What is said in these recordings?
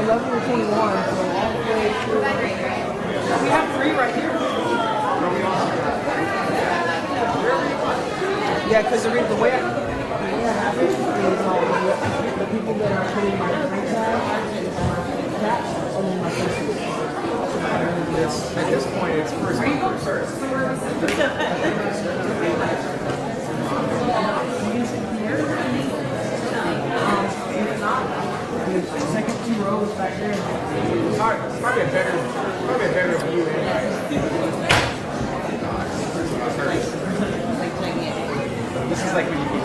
11 or 21, so all the way through. We have 3 right here. Because the way I have it is the people that are putting my free tag, that, and then my person. At this point, it's first. Are you going first? You can sit here. If not, the second two rows back there. It's probably a better view anyway. This is like when you get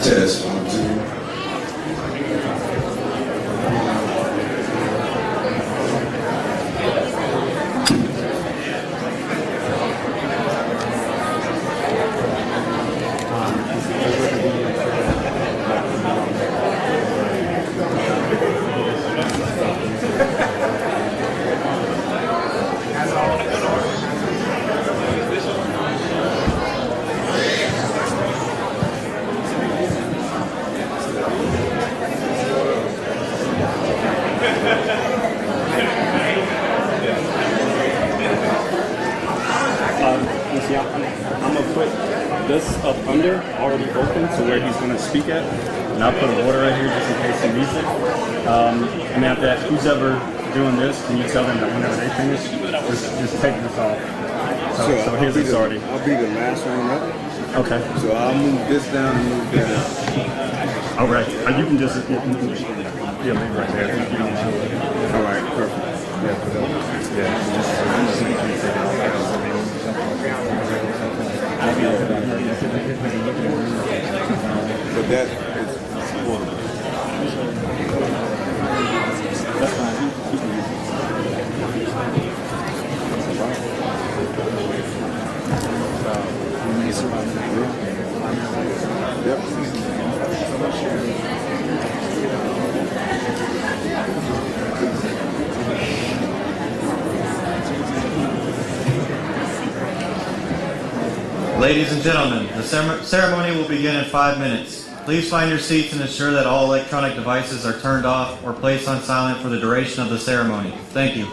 Test 1, 2. I'm gonna put this up under, already open, to where he's gonna speak at, and I'll put a water right here just in case he needs it. And after that, who's ever doing this, can you tell them that whenever they finish, just take this off. So here's the already. I'll be the last one up. Okay. So I'll move this down and move that up. All right. You can just leave right there if you don't mind. All right, perfect. But that is horrible. That's fine. Yep. Ladies and gentlemen, the ceremony will begin in 5 minutes. Please find your seats and ensure that all electronic devices are turned off or placed on silent for the duration of the ceremony. Thank you.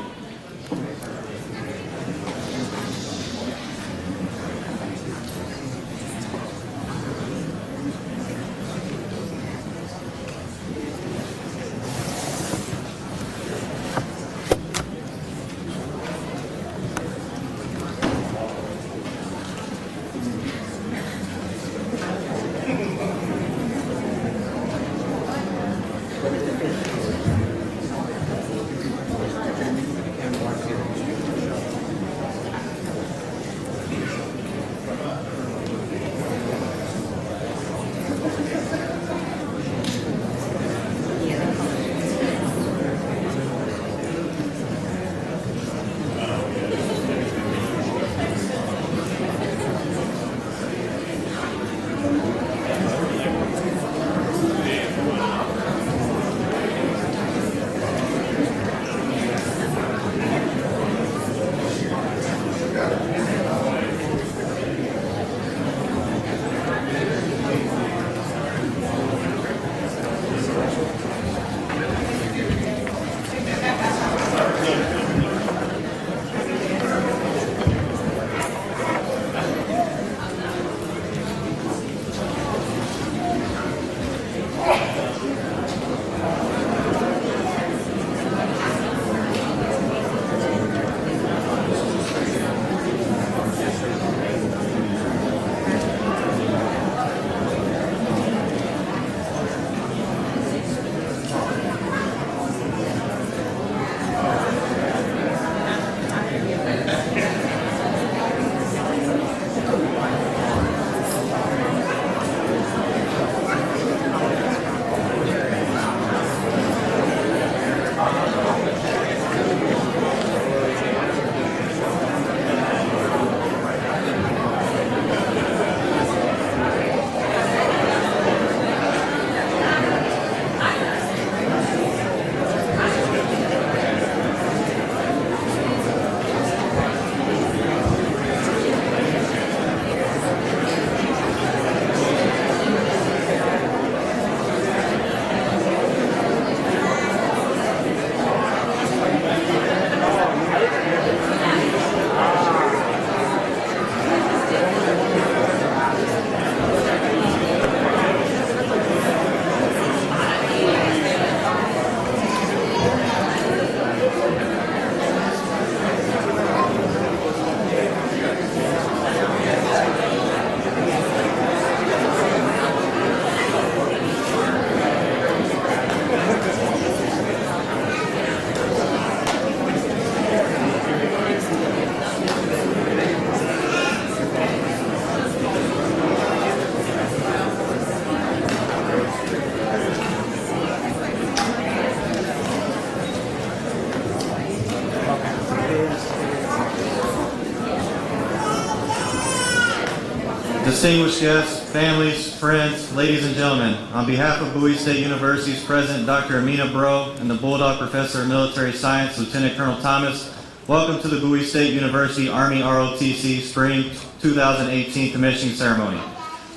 distinguished guests, families, friends, ladies and gentlemen, on behalf of Bowie State University's President Dr. Amina Bro and the Bulldog Professor of Military Science, Lieutenant Colonel Thomas, welcome to the Bowie State University Army ROTC Spring 2018 commissioning ceremony.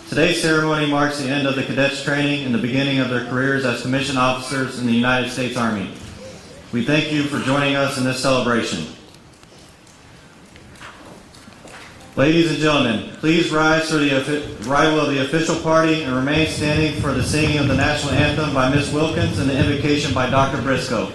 Today's ceremony marks the end of the cadets training and the beginning of their careers as commissioned officers in the United States Army. We thank you for joining us in this celebration. Ladies and gentlemen, please rise for the arrival of the official party and remain standing for the singing of the national anthem by Ms. Wilkins and the invocation by Dr. Briscoe.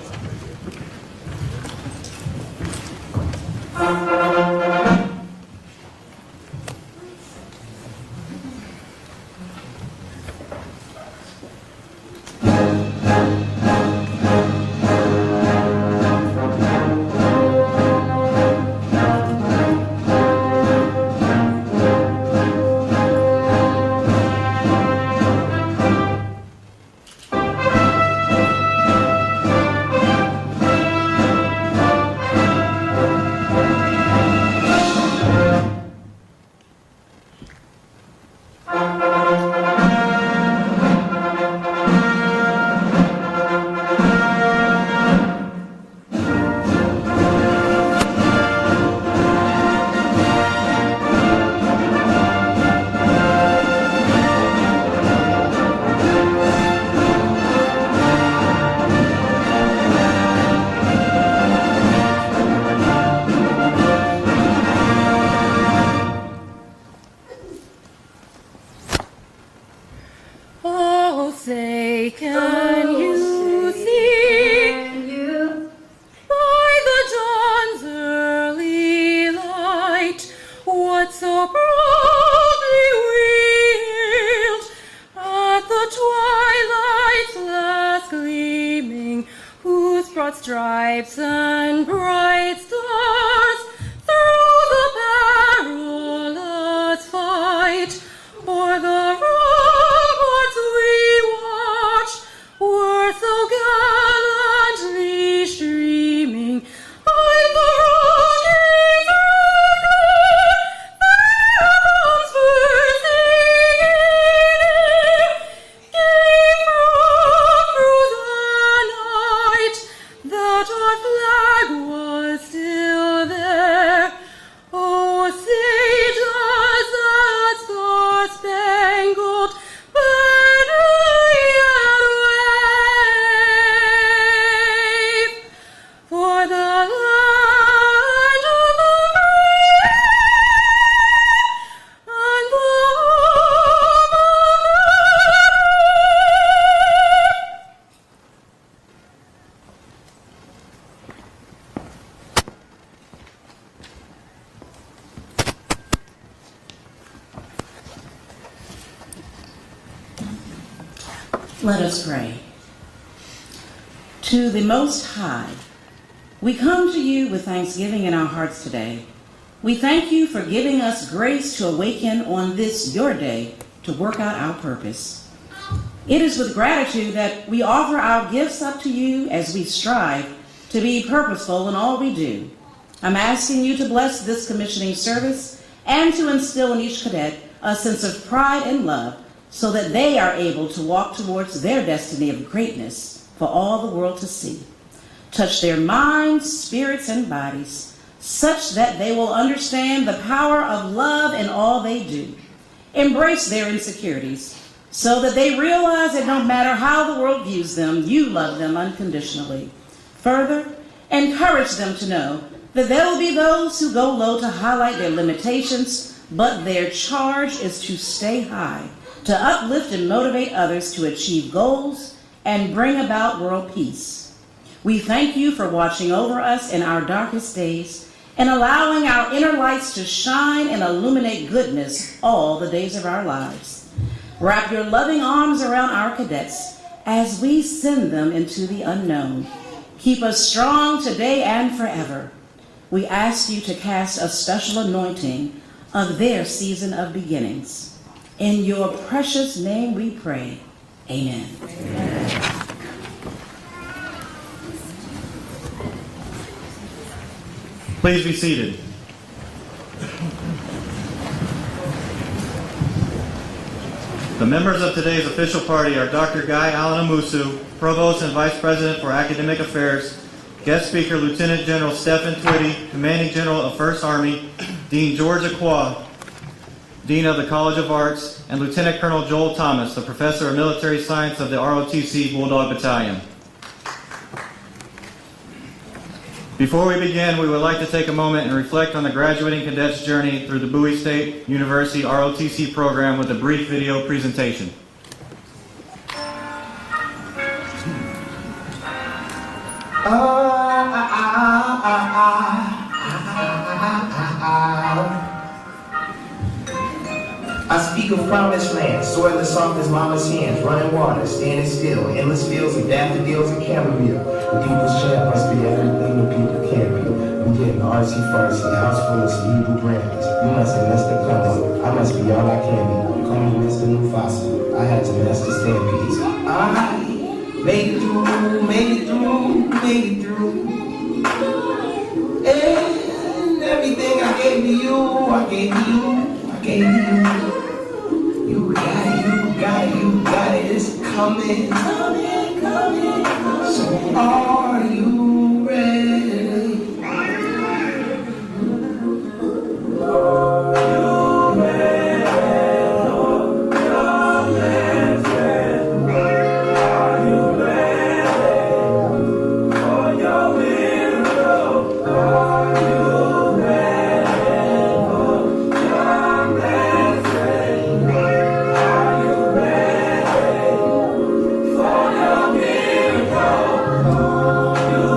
Stripes and bright stars through the perilous fight, o'er the ramparts we watched, were so gallantly streaming, and the Rockies echoed their arms were singing, gave through the night that our flag was still there. Oh, say does that star-spangled banner yet wave for the land of the free and the home of the Let us pray. To the Most High, we come to you with thanksgiving in our hearts today. We thank you for giving us grace to awaken on this, your day, to work out our purpose. It is with gratitude that we offer our gifts up to you as we strive to be purposeful in all we do. I'm asking you to bless this commissioning service and to instill in each cadet a sense of pride and love so that they are able to walk towards their destiny of greatness for all the world to see. Touch their minds, spirits, and bodies such that they will understand the power of love in all they do. Embrace their insecurities so that they realize that no matter how the world views them, you love them unconditionally. Further, encourage them to know that there will be those who go low to highlight their limitations, but their charge is to stay high, to uplift and motivate others to achieve goals and bring about world peace. We thank you for watching over us in our darkest days and allowing our inner lights to shine and illuminate goodness all the days of our lives. Wrap your loving arms around our cadets as we send them into the unknown. Keep us strong today and forever. We ask you to cast a special anointing of their season of beginnings. In your precious name we pray. Amen. Amen. Please be seated. The members of today's official party are Dr. Guy Allen Amusu, Provost and Vice President for Academic Affairs, guest speaker Lieutenant General Stephen Twitty, Commanding General of 1st Army, Dean George Aqua, Dean of the College of Arts, and Lieutenant Colonel Joel Thomas, the Professor of Military Science of the ROTC Bulldog Battalion. Before we begin, we would like to take a moment and reflect on the graduating cadets' journey through the Bowie State University ROTC program with a brief video presentation. I speak of promised land, soil as soft as mama's hands, running water, standing still, endless fields of daffodils and chamomile. The people's champ must be everything the people can be. I'm getting artsy-fartsy, house full of cerebral brandies. You must have missed the come up. I must be all I can be. Call me Mr. Mufasa. I had to master stampedes. I made it through, made it through, made it through. And everything I gave to you, I gave to you, I gave to you. You got it, you got it, you got it, it's coming, coming, coming. So are you ready? Are you ready? Are you ready for your miracle? Are you ready for your blessing? Are you ready for your miracle?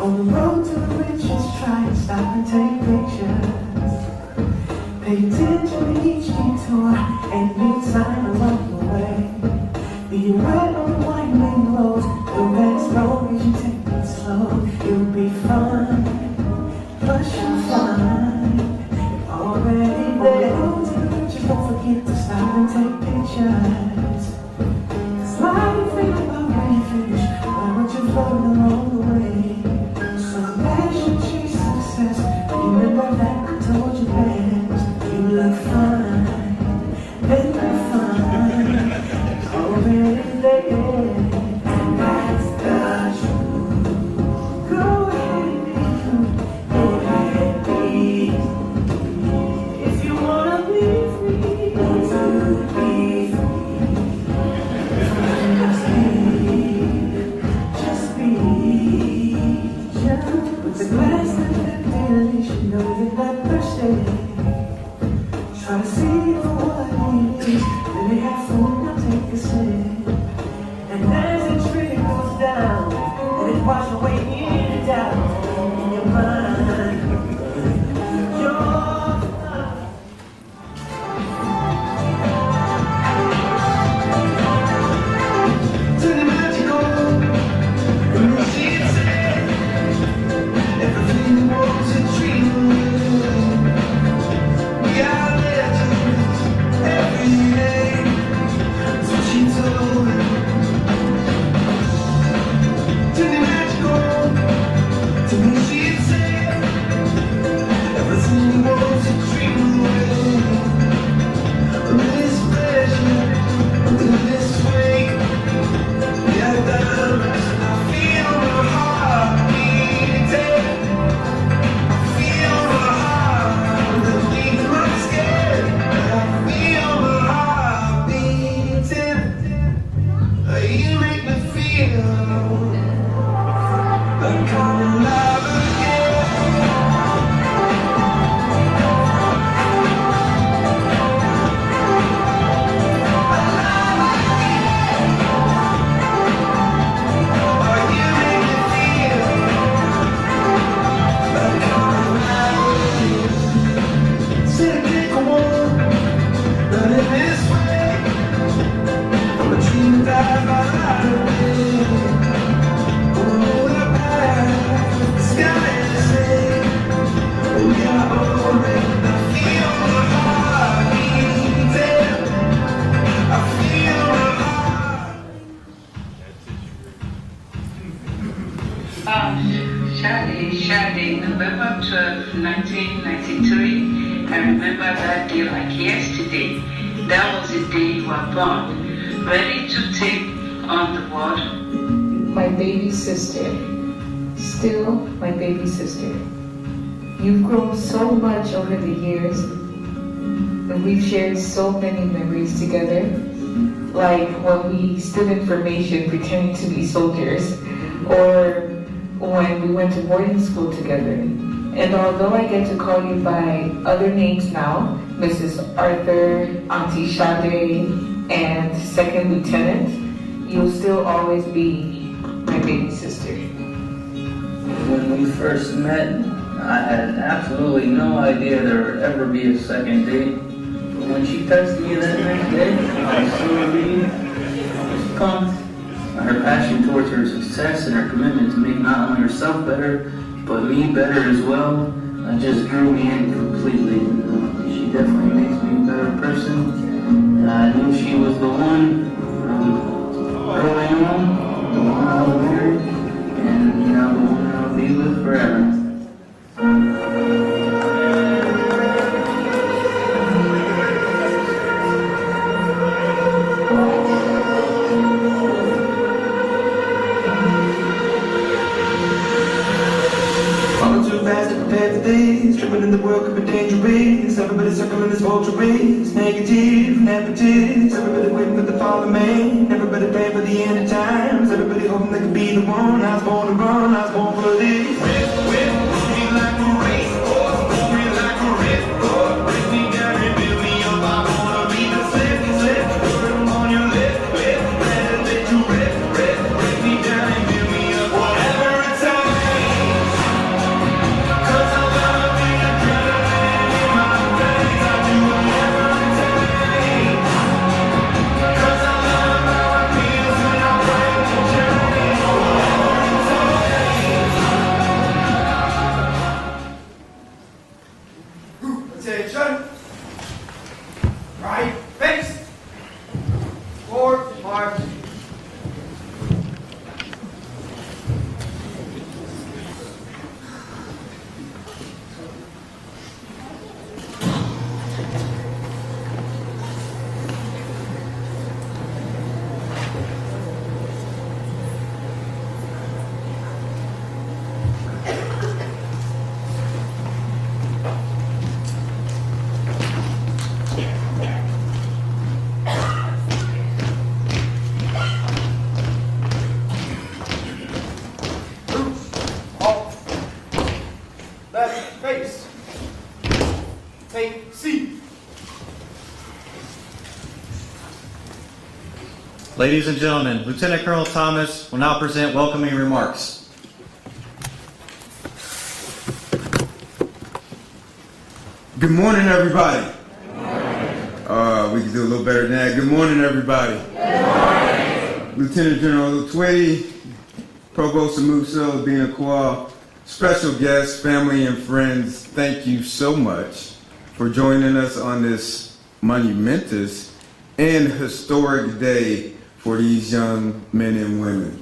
On the road to the riches, try and stop and take pictures. Pay attention to each detour and big sign along the way. Be right on the winding roads, the best road as you take it slow. It'll be fun, plus you'll find already there. On the road to the riches, don't forget to stop and take pictures. 'Cause while you think about where you finish, why don't you float along the way? Passion, chase success. Remember that I told you best. You look fine, then you're fine. Already there, that's the truth. Go ahead, be free. Go ahead, be free. If you wanna be free, to be free. Just be. With the glass and empty, you know you're not thirsty. Try to see for what it is. Really have fun, now take a sip. And as the tree goes down, and it washes away in and out in your mind. Shade, November 12, 1993. I remember that day like yesterday. That was the day you were born, ready to take on the world. My baby sister, still my baby sister. You've grown so much over the years, and we've shared so many memories together. Like when we stood in formation pretending to be soldiers, or when we went to boarding school together. And although I get to call you by other names now, Mrs. Arthur, Auntie Sade, and Second Lieutenant, you'll still always be my baby sister. When we first met, I had absolutely no idea there would ever be a second date. But when she texted me that next day, I was so relieved. I was pumped. Her passion towards her success and her commitment to make not only herself better, but me better as well, just drew me in completely. She definitely makes me a better person. And I knew she was the one early on, the one I would marry, and the one I'll be with forever. Tripping in the world could be dangerous. Everybody circling this vulture race. Negative, negatives. Everybody waiting for the fallen man. Everybody praying for the end of times. Everybody hoping they could be the one. I was born to run, I was born for this. Whip, whip, pull me like a racehorse. Pull me like a red horse. Break me down and build me up. I wanna be the slip, slip. Put 'em on your lip, lip. Let you rip, rip. Break me down and build me up. Whatever it takes. Attention. Right face. Forward march. Left face. Take seat. Ladies and gentlemen, Lieutenant Colonel Thomas will now present welcoming remarks. Good morning, everybody. We can do a little better than that. Good morning, everybody. Lieutenant General Twitty, Provost Amuso, Dina Kwa, special guests, family, and friends, thank you so much for joining us on this monumentous and historic day for these young men and women.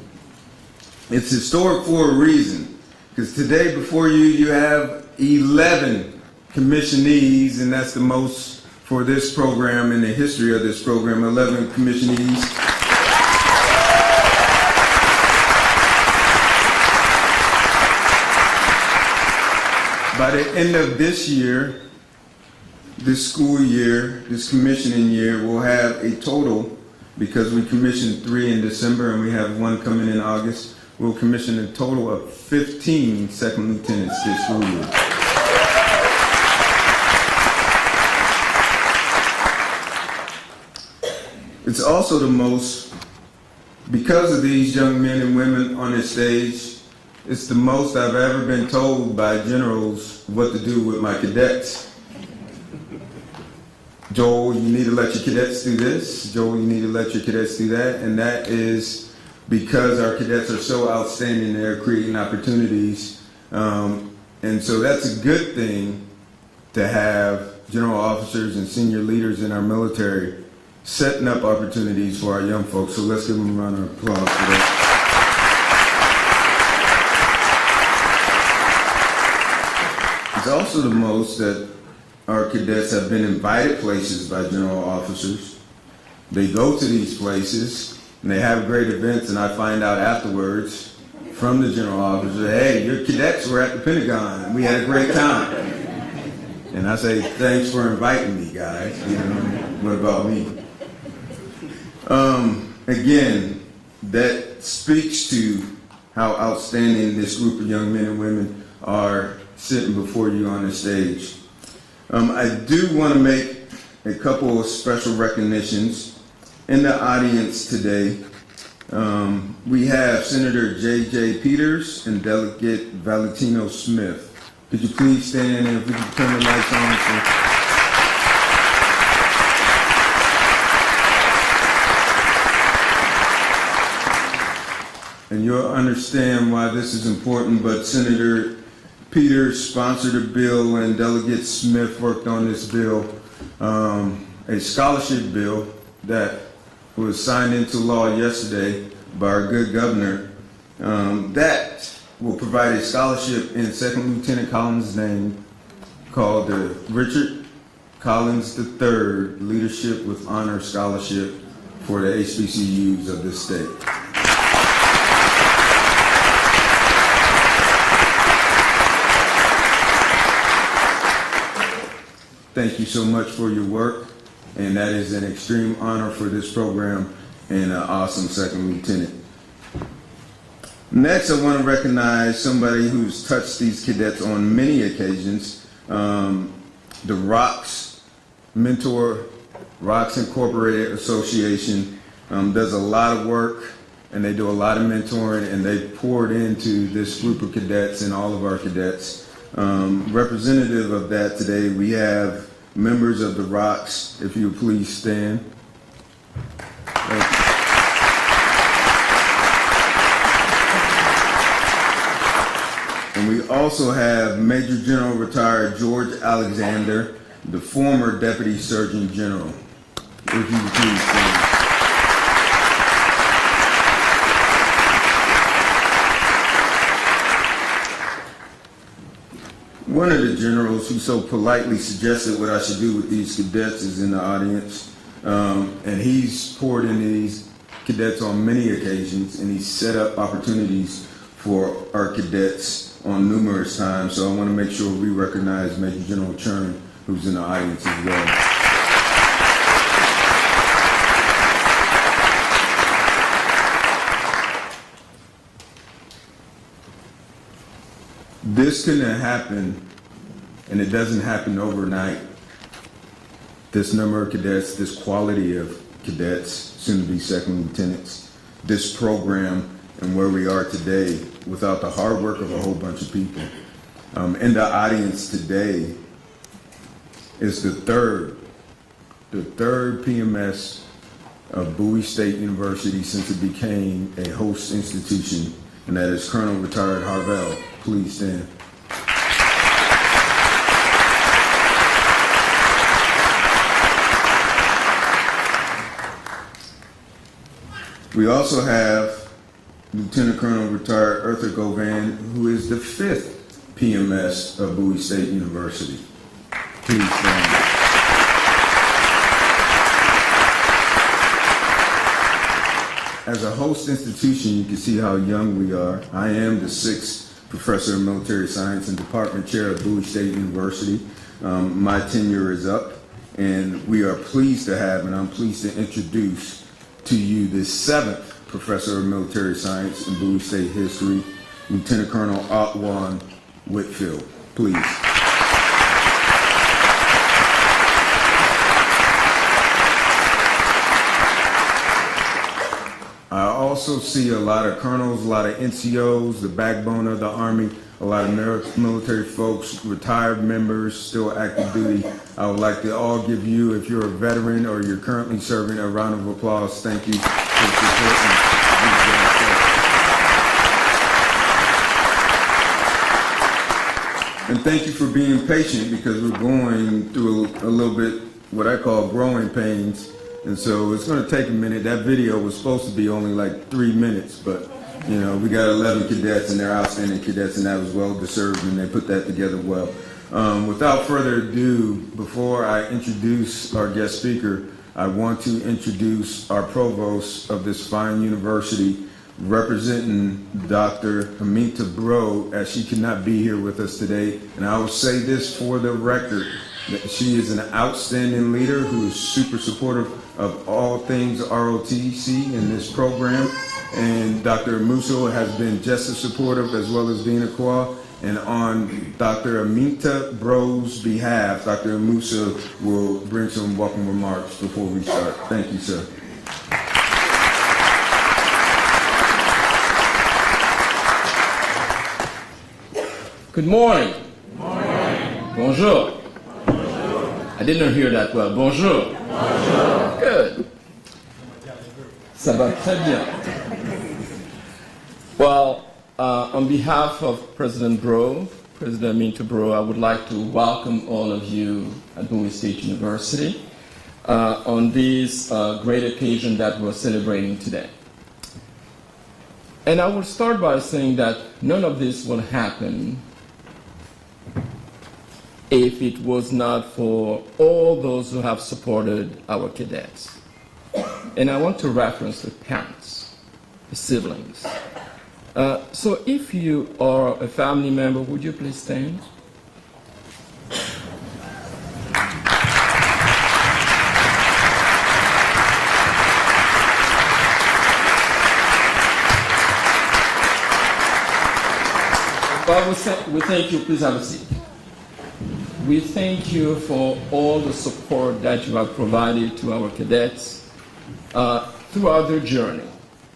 It's historic for a reason, because today before you, you have 11 commissionees, and that's the most for this program in the history of this program, 11 commissionees. By the end of this year, this school year, this commissioning year, we'll have a total, because we commissioned 3 in December and we have 1 coming in August, we'll commission a total of 15 second lieutenants this school year. It's also the most, because of these young men and women on this stage, it's the most I've ever been told by generals what to do with my cadets. Joel, you need to let your cadets do this. Joel, you need to let your cadets do that. And that is because our cadets are so outstanding, they're creating opportunities. And so that's a good thing to have general officers and senior leaders in our military setting up opportunities for our young folks. So let's give them a round of applause for that. It's also the most that our cadets have been invited places by general officers. They go to these places and they have great events, and I find out afterwards from the general officer, hey, your cadets were at the Pentagon and we had a great time. And I say, thanks for inviting me, guys. You know, what about me? Again, that speaks to how outstanding this group of young men and women are sitting before you on the stage. I do want to make a couple of special recognitions. In the audience today, we have Senator J.J. Peters and Delegate Valentino Smith. Could you please stand and if we can turn the lights on? And you'll understand why this is important, but Senator Peters sponsored a bill and Delegate Smith worked on this bill, a scholarship bill that was signed into law yesterday by our good governor, that will provide a scholarship in Second Lieutenant Collins' name called the Richard Collins III Leadership with Honor Scholarship for the HBCUs of this state. Thank you so much for your work, and that is an extreme honor for this program and an awesome second lieutenant. Next, I want to recognize somebody who's touched these cadets on many occasions. The ROTC Mentor, ROTC Incorporated Association does a lot of work, and they do a lot of mentoring, and they poured into this group of cadets and all of our cadets. Representative of that today, we have members of the ROTC, if you would please stand. And we also have Major General retired George Alexander, the former Deputy Surgeon General. If you would please stand. One of the generals who so politely suggested what I should do with these cadets is in the audience. And he's poured into these cadets on many occasions, and he's set up opportunities for our cadets on numerous times. So I want to make sure we recognize Major General Chern, who's in the audience as well. This couldn't have happened, and it doesn't happen overnight. This number of cadets, this quality of cadets, soon to be second lieutenants, this program, and where we are today without the hard work of a whole bunch of people. In the audience today is the third PMS of Bowie State University since it became a host institution, and that is Colonel Retired Harvell. Please stand. We also have Lieutenant Colonel Retired Arthur Govan, who is the 5th PMS of Bowie State University. Please stand. As a host institution, you can see how young we are. I am the 6th Professor of Military Science and Department Chair of Bowie State University. My tenure is up, and we are pleased to have, and I'm pleased to introduce to you the 7th Professor of Military Science and Bowie State History, Lieutenant Colonel Otwan Whitfield. Please. I also see a lot of colonels, a lot of NCOs, the backbone of the Army, a lot of military folks, retired members, still active duty. I would like to all give you, if you're a veteran or you're currently serving, a round of applause. Thank you for the support. And thank you for being patient, because we're going through a little bit what I call growing pains. And so it's going to take a minute. That video was supposed to be only like 3 minutes, but you know, we got 11 cadets and they're outstanding cadets, and that was well deserved, and they put that together well. Without further ado, before I introduce our guest speaker, I want to introduce our provost of this fine university, representing Dr. Aminta Bro, as she cannot be here with us today. And I will say this for the record, that she is an outstanding leader who is super supportive of all things ROTC in this program. And Dr. Musso has been just as supportive as well as Dean Aqua. And on Dr. Aminta Bro's behalf, Dr. Musso will bring some welcome remarks before we start. Thank you, sir. Good morning. Good morning. Bonjour. I did not hear that well. Bonjour. Bonjour. Good. Ça va très bien. Well, on behalf of President Bro, President Aminta Bro, I would like to welcome all of you at Bowie State University on this great occasion that we're celebrating today. And I will start by saying that none of this will happen if it was not for all those who have supported our cadets. And I want to reference the parents, the siblings. So if you are a family member, would you please stand? Well, we thank you. Please have a seat. We thank you for all the support that you have provided to our cadets throughout their journey.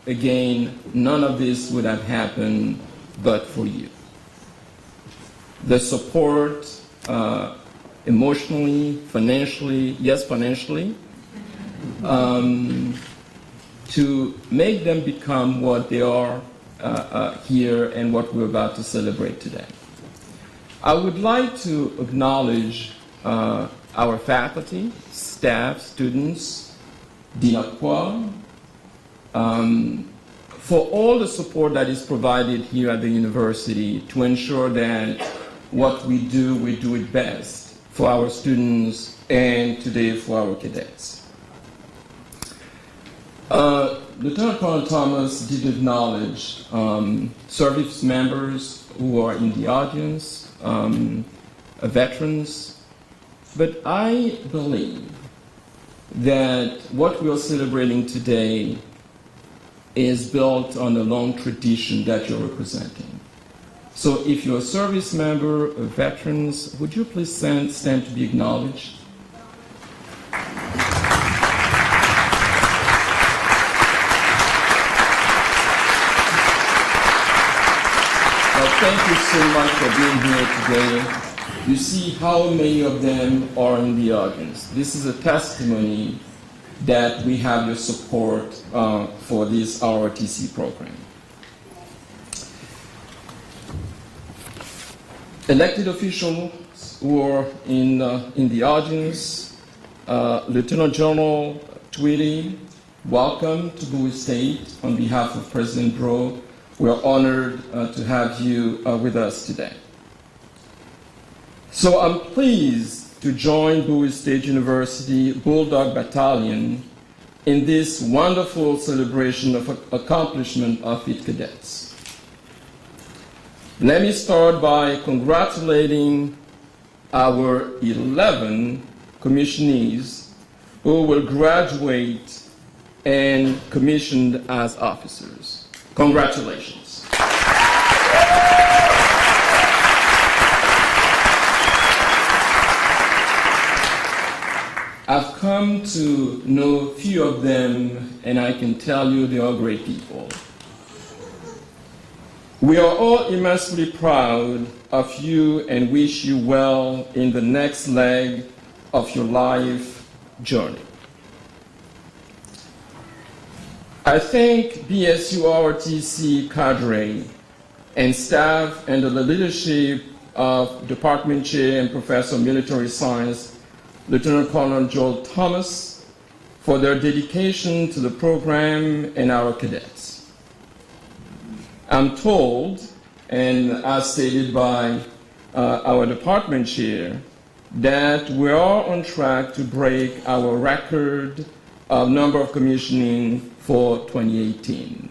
Again, none of this would have happened but for you. The support emotionally, financially, yes, financially, to make them become what they are here and what we're about to celebrate today. I would like to acknowledge our faculty, staff, students, Dean Aqua, for all the support that is provided here at the university to ensure that what we do it best for our students and today for our cadets. Lieutenant Colonel Thomas did acknowledge service members who are in the audience, veterans, but I believe that what we are celebrating today is built on a long tradition that you're representing. So if you're a service member of veterans, would you please stand to be acknowledged? Thank you so much for being here today. You see how many of them are in the audience. This is a testimony that we have your support for this ROTC program. Elected officials who are in the audience, Lieutenant General Tweedy, welcome to Bowie State on behalf of President Bro. We're honored to have you with us today. So I'm pleased to join Bowie State University Bulldog Battalion in this wonderful celebration of accomplishment of its cadets. Let me start by congratulating our 11 commissionees who will graduate and commissioned as officers. Congratulations. I've come to know a few of them, and I can tell you they are great people. We are all immensely proud of you and wish you well in the next leg of your life journey. I thank BSU ROTC cadre and staff and the leadership of Department Chair and Professor of Military Science, Lieutenant Colonel Joel Thomas, for their dedication to the program and our cadets. I'm told, and as stated by our department chair, that we are on track to break our record of number of commissioning for 2018.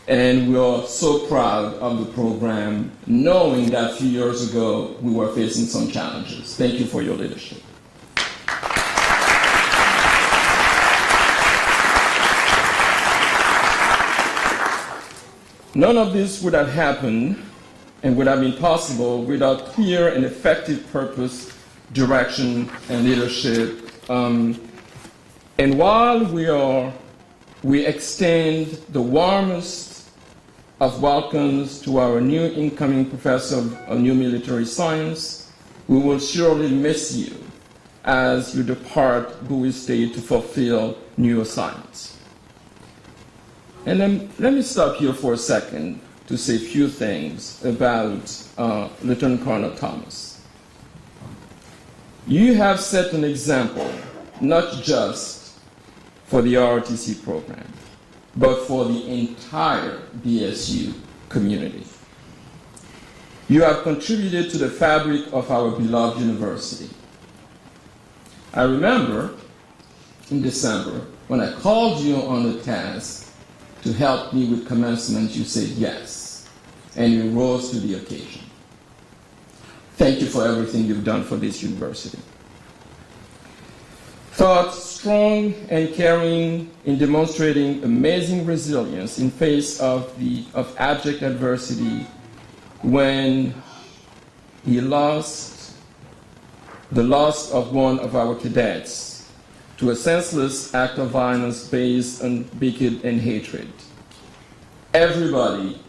And we are so proud of the program, knowing that a few years ago we were facing some challenges. Thank you for your leadership. None of this would have happened and would have been possible without clear and effective purpose, direction, and leadership. And while we extend the warmest of welcomes to our new incoming professor of new military science, we will surely miss you as you depart Bowie State to fulfill new assignments. And then let me stop here for a second to say a few things about Lieutenant Colonel Thomas. You have set an example, not just for the ROTC program, but for the entire BSU community. You have contributed to the fabric of our beloved university. I remember in December when I called you on the task to help me with commencement, you said yes, and you rose to the occasion. Thank you for everything you've done for this university. Thought strong and caring in demonstrating amazing resilience in face of abject adversity when he lost the loss of one of our cadets to a senseless act of violence based on bigotry and hatred. Everybody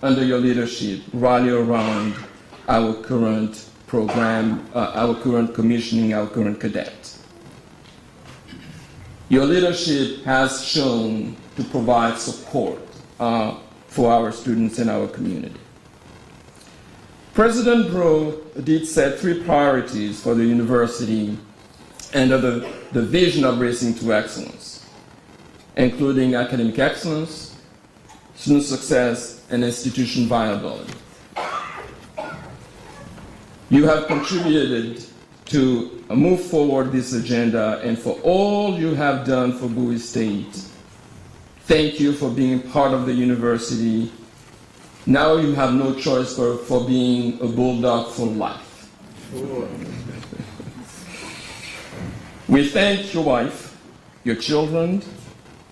under your leadership rally around our current program, our current commissioning, our current cadet. Your leadership has shown to provide support for our students and our community. President Bro did set 3 priorities for the university under the vision of racing to excellence, including academic excellence, student success, and institution viability. You have contributed to move forward this agenda, and for all you have done for Bowie State, thank you for being part of the university. Now you have no choice for being a bulldog for life. We thank your wife, your children,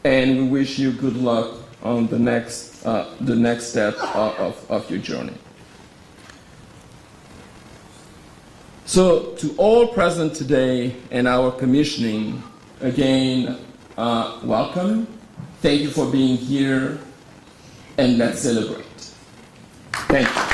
and we wish you good luck on the next step of your journey. So to all present today in our commissioning, again, welcome. Thank you for being here, and let's celebrate. Thank you.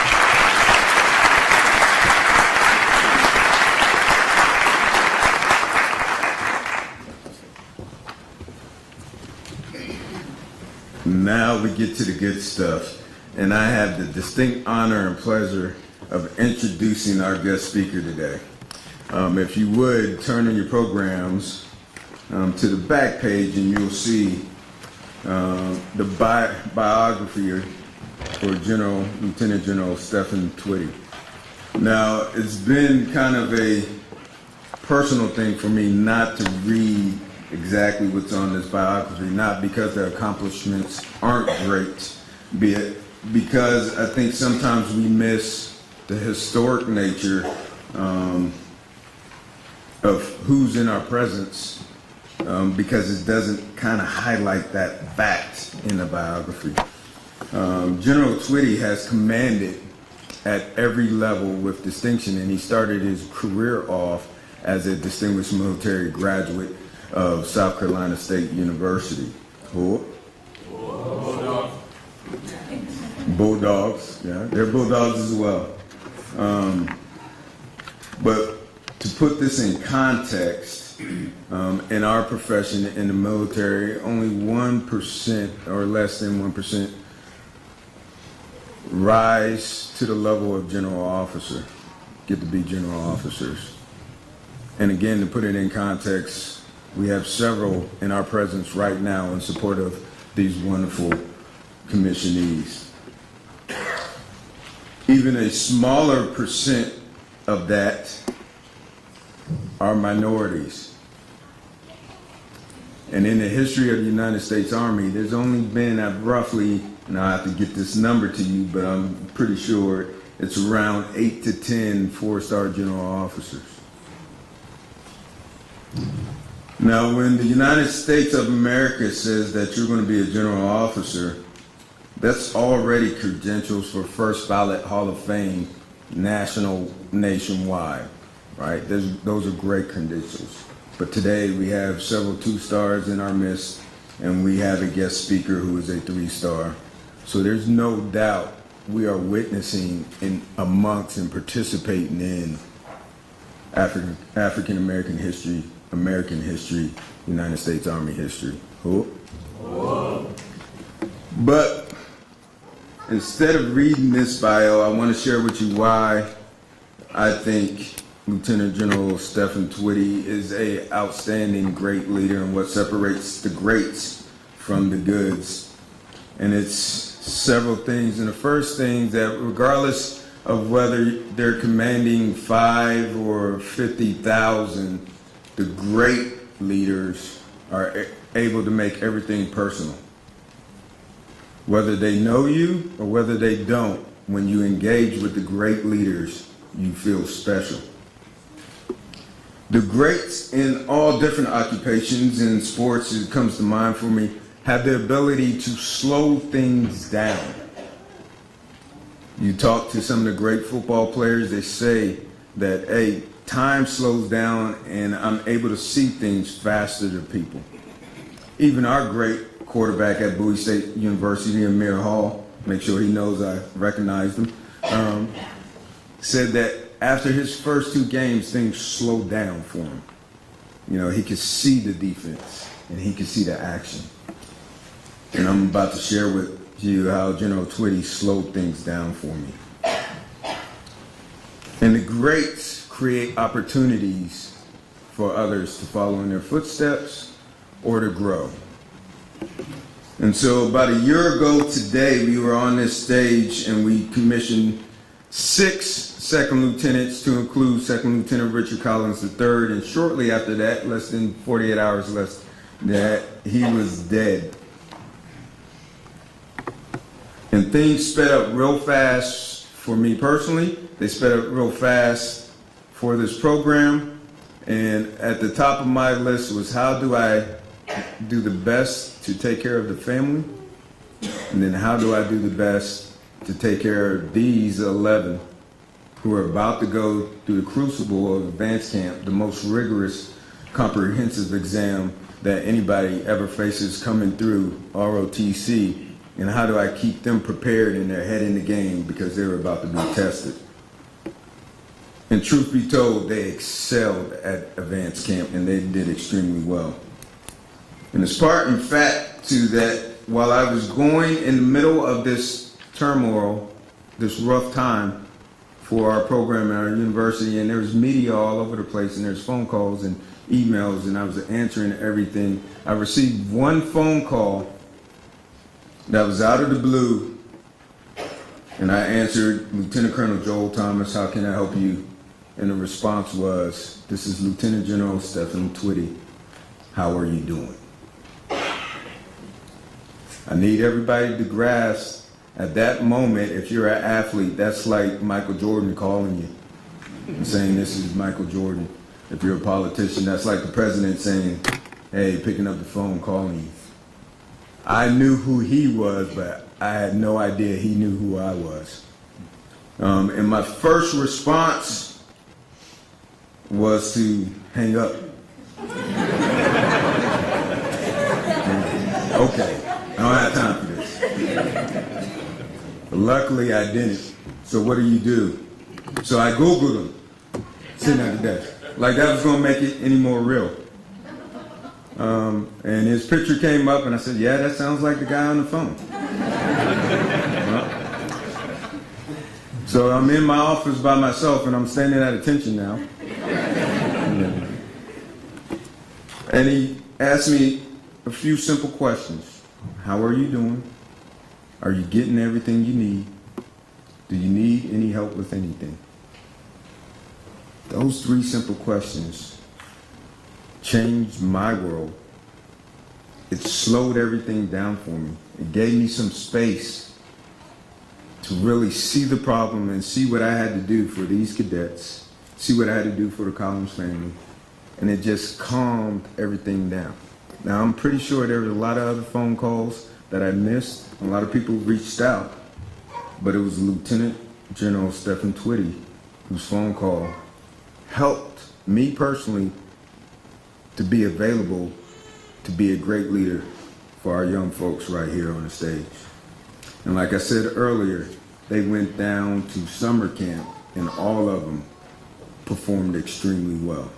Now we get to the good stuff, and I have the distinct honor and pleasure of introducing our guest speaker today. If you would, turn in your programs to the back page and you'll see the biography for Lieutenant General Stephen Twitty. Now, it's been kind of a personal thing for me not to read exactly what's on this biography, not because their accomplishments aren't great, because I think sometimes we miss the historic nature of who's in our presence, because it doesn't kind of highlight that fact in the biography. General Twitty has commanded at every level with distinction, and he started his career off as a distinguished military graduate of South Carolina State University. Bulldogs, yeah, they're bulldogs as well. But to put this in context, in our profession, in the military, only 1% or less than 1% rise to the level of general officer, get to be general officers. And again, to put it in context, we have several in our presence right now in support of these wonderful commissionees. Even a smaller percent of that are minorities. And in the history of the United States Army, there's only been roughly, and I have to get this number to you, but I'm pretty sure it's around 8 to 10 four-star general officers. Now, when the United States of America says that you're going to be a general officer, That's already credentials for first ballot Hall of Fame nationwide, right? Those are great credentials. But today we have several 2-stars in our midst, and we have a guest speaker who is a 3-star. So there's no doubt we are witnessing amongst and participating in African American history, United States Army history. Whoa. But instead of reading this bio, I want to share with you why I think Lieutenant General Stephen Twitty is an outstanding great leader and what separates the greats from the goods. And it's several things. And the first thing that regardless of whether they're commanding 5 or 50,000, the great leaders are able to make everything personal. Whether they know you or whether they don't, when you engage with the great leaders, you feel special. The greats in all different occupations and sports, it comes to mind for me, have the ability to slow things down. You talk to some of the great football players, they say that, hey, time slows down and I'm able to see things faster than people. Even our great quarterback at Bowie State University, Amir Hall, make sure he knows I recognized him, said that after his first 2 games, things slowed down for him. You know, he could see the defense and he could see the action. And I'm about to share with you how General Twitty slowed things down for me. And the greats create opportunities for others to follow in their footsteps or to grow. And so about a year ago today, we were on this stage and we commissioned 6 second lieutenants to include Second Lieutenant Richard Collins III. And shortly after that, less than 48 hours less than that, he was dead. And things sped up real fast for me personally. They sped up real fast for this program. And at the top of my list was, how do I do the best to take care of the family? And then how do I do the best to take care of these 11 who are about to go through the crucible of advanced camp, the most rigorous comprehensive exam that anybody ever faces coming through ROTC, and how do I keep them prepared and their head in the game because they're about to be tested. And truth be told, they excelled at advanced camp and they did extremely well. And it's part in fact to that while I was going in the middle of this turmoil, this rough time for our program at our university, and there was media all over the place, and there's phone calls and emails, and I was answering everything. I received one phone call that was out of the blue, and I answered, Lieutenant Colonel Joel Thomas, how can I help you? And the response was, this is Lieutenant General Stephen Twitty. How are you doing? I need everybody to grasp at that moment, if you're an athlete, that's like Michael Jordan calling you and saying, this is Michael Jordan. If you're a politician, that's like the president saying, hey, picking up the phone, calling you. I knew who he was, but I had no idea he knew who I was. And my first response was to hang up. Okay, I don't have time for this. But luckily I didn't. So what do? So I Googled him, sitting at the desk. Like that was gonna make it any more real. And his picture came up and I said, yeah, that sounds like the guy on the phone. So I'm in my office by myself and I'm standing at attention now. And he asked me a few simple questions. How are you doing? Are you getting everything you need? Do you need any help with anything? Those 3 simple questions changed my world. It slowed everything down for me. It gave me some space to really see the problem and see what I had to do for these cadets, see what I had to do for the Collins family, and it just calmed everything down. Now, I'm pretty sure there were a lot of other phone calls, that I missed. A lot of people reached out, but it was Lieutenant General Stephen Twitty whose phone call helped me personally to be available to be a great leader for our young folks right here on the stage. And like I said earlier, they went down to summer camp and all of them performed extremely well.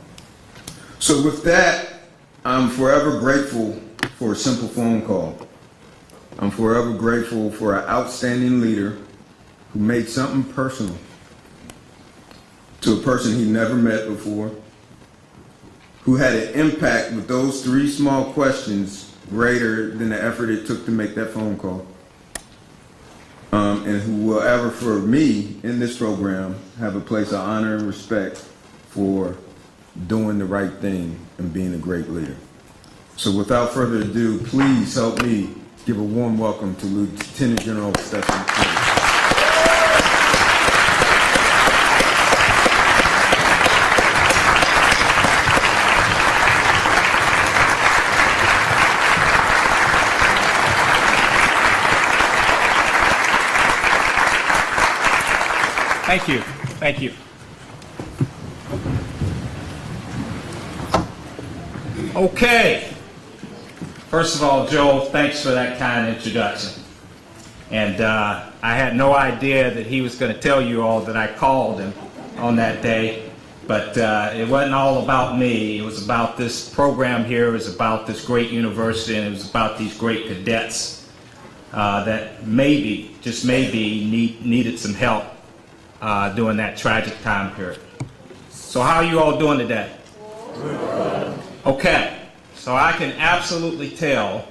So with that, I'm forever grateful for a simple phone call. I'm forever grateful for an outstanding leader who made something personal to a person he never met before, who had an impact with those 3 small questions greater than the effort it took to make that phone call. And who will ever, for me, in this program, have a place of honor and respect for doing the right thing and being a great leader. So without further ado, please help me give a warm welcome to Lieutenant General Stephen Twitty. Thank you. Thank you. Okay. First of all, Joel, thanks for that kind introduction. And I had no idea that he was going to tell you all that I called him on that day. But it wasn't all about me. It was about this program here. It was about this great university, and it was about these great cadets that maybe, just maybe, needed some help during that tragic time period. So how are you all doing today? Okay, so I can absolutely tell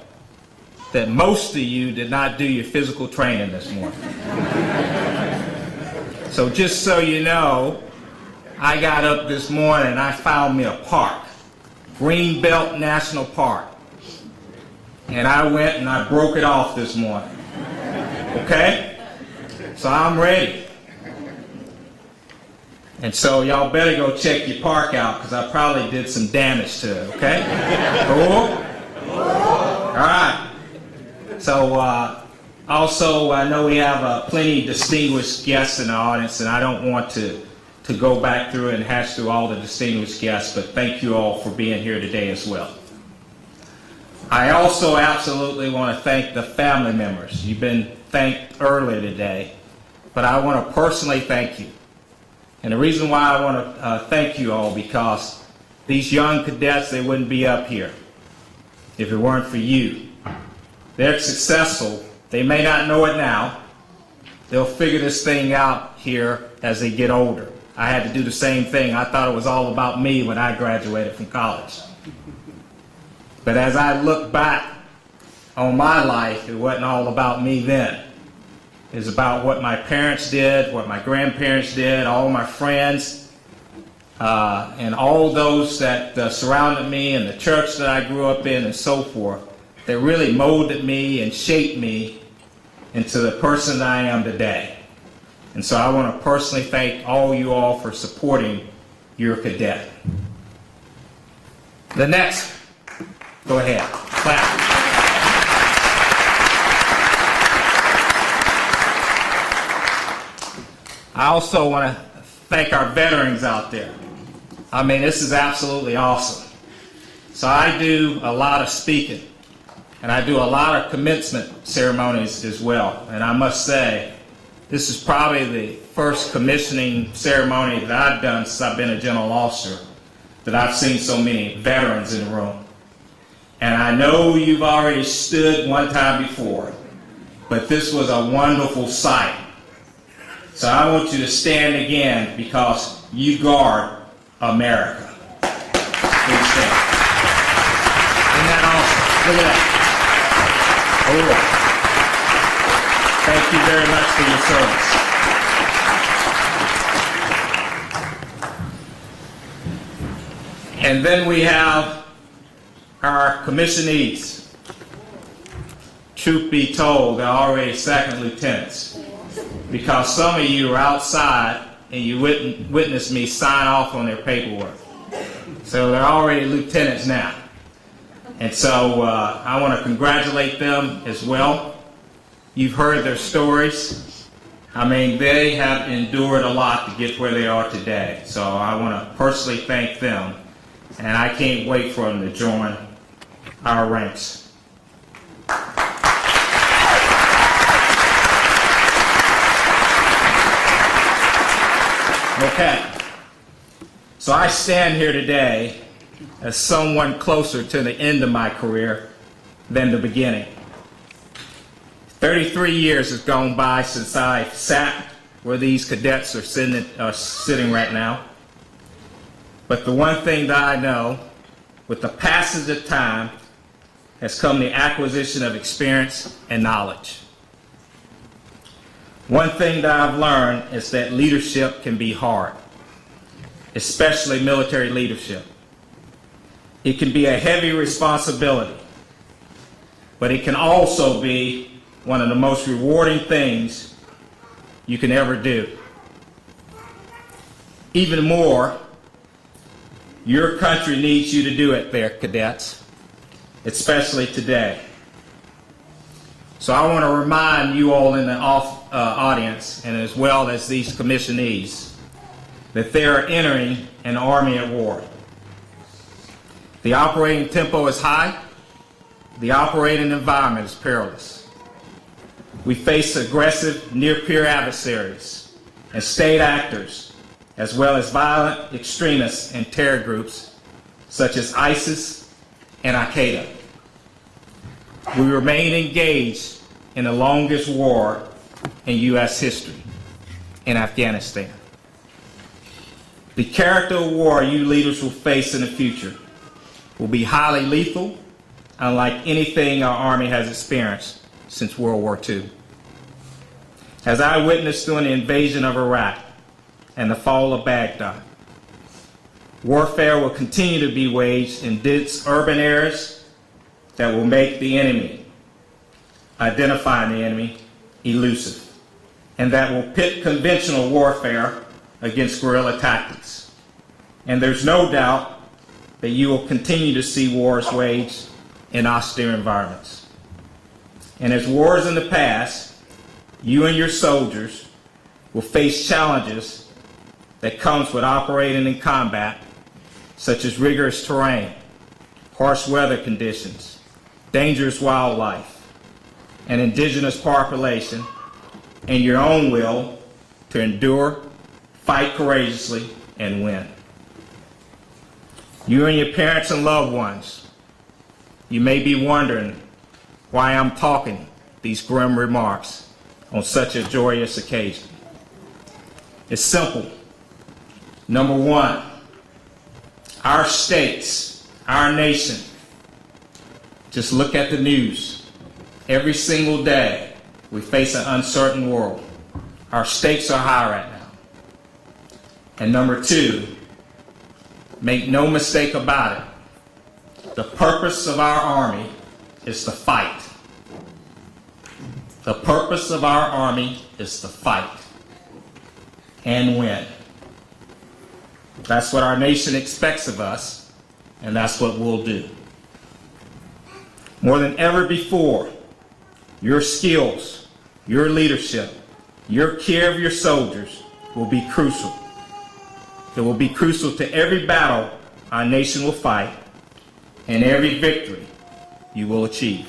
that most of you did not do your physical training this morning. So just so you know, I got up this morning and I found me a park, Greenbelt National Park. And I went and I broke it off this morning. Okay? So I'm ready. And so y'all better go check your park out because I probably did some damage to it, okay? Cool? All right. So also I know we have plenty of distinguished guests in the audience, and I don't want to go back through and hash through all the distinguished guests, but thank you all for being here today as well. I also absolutely want to thank the family members. You've been thanked earlier today, but I want to personally thank you. And the reason why I want to thank you all, because these young cadets, they wouldn't be up here if it weren't for you. They're successful. They may not know it now. They'll figure this thing out here as they get older. I had to do the same thing. I thought it was all about me when I graduated from college. But as I look back on my life, it wasn't all about me then. It was about what my parents did, what my grandparents did, all my friends, and all those that surrounded me, and the church that I grew up in, and so forth, that really molded me and shaped me into the person that I am today. And so I want to personally thank all you all for supporting your cadet. The next, go ahead, clap. I also want to thank our veterans out there. I mean, this is absolutely awesome. So I do a lot of speaking, and I do a lot of commencement ceremonies as well. And I must say, this is probably the first commissioning ceremony that I've done since I've been a general officer that I've seen so many veterans in the room. And I know you've already stood one time before, but this was a wonderful sight. So I want you to stand again because you guard America. Please stand. Isn't that awesome? Look at that. Thank you very much for your service. And then we have our commissionees. Truth be told, they're already second lieutenants, because some of you are outside and you witnessed me sign off on their paperwork. So they're already lieutenants now. And so I want to congratulate them as well. You've heard their stories. I mean, they have endured a lot to get where they are today. So I want to personally thank them. And I can't wait for them to join our ranks. Okay. So I stand here today as someone closer to the end of my career than the beginning. 33 years has gone by since I sat where these cadets are sitting right now. But the one thing that I know, with the passage of time, has come the acquisition of experience and knowledge. One thing that I've learned is that leadership can be hard, especially military leadership. It can be a heavy responsibility, but it can also be one of the most rewarding things you can ever do. Even more, your country needs you to do it there, cadets, especially today. So I want to remind you all in the audience, and as well as these commissionees, that they are entering an army at war. The operating tempo is high. The operating environment is perilous. We face aggressive near-peer adversaries and state actors, as well as violent extremists and terror groups such as ISIS and Al-Qaeda. We remain engaged in the longest war in U.S. history, in Afghanistan. The character of war you leaders will face in the future will be highly lethal, unlike anything our Army has experienced since World War II. As I witnessed during the invasion of Iraq and the fall of Baghdad, warfare will continue to be waged in dense urban areas that will make the enemy, identifying the enemy, elusive, and that will pit conventional warfare against guerrilla tactics. And there's no doubt that you will continue to see wars waged in austere environments. And as wars in the past, you and your soldiers will face challenges that comes with operating in combat, such as rigorous terrain, harsh weather conditions, dangerous wildlife, an indigenous population, and your own will to endure, fight courageously, and win. You and your parents and loved ones, you may be wondering why I'm talking these grim remarks on such a joyous occasion. It's simple. Number one, our states, our nation, just look at the news. Every single day, we face an uncertain world. Our stakes are high right now. And number two, make no mistake about it. The purpose of our Army is to fight. The purpose of our Army is to fight and win. That's what our nation expects of us, and that's what we'll do. More than ever before, your skills, your leadership, your care of your soldiers will be crucial. It will be crucial to every battle our nation will fight and every victory you will achieve.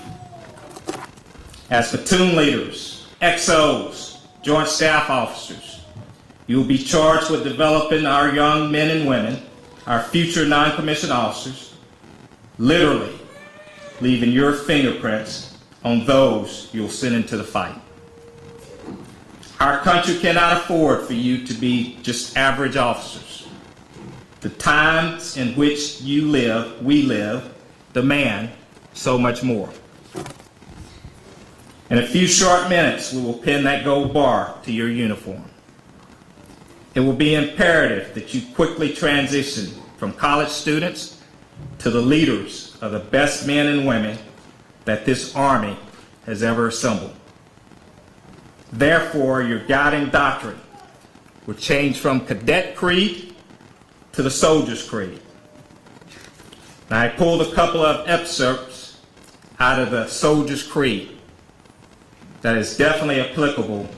As platoon leaders, XOs, Joint Staff Officers, you will be charged with developing our young men and women, our future non-commissioned officers, literally leaving your fingerprints on those you'll send into the fight. Our country cannot afford for you to be just average officers. The times in which you live, we live, demand so much more. In a few short minutes, we will pin that gold bar to your uniform. It will be imperative that you quickly transition from college students to the leaders of the best men and women that this Army has ever assembled. Therefore, your guiding doctrine will change from cadet creed to the soldier's creed. Now, I pulled a couple of excerpts out of the Soldier's Creed that is definitely applicable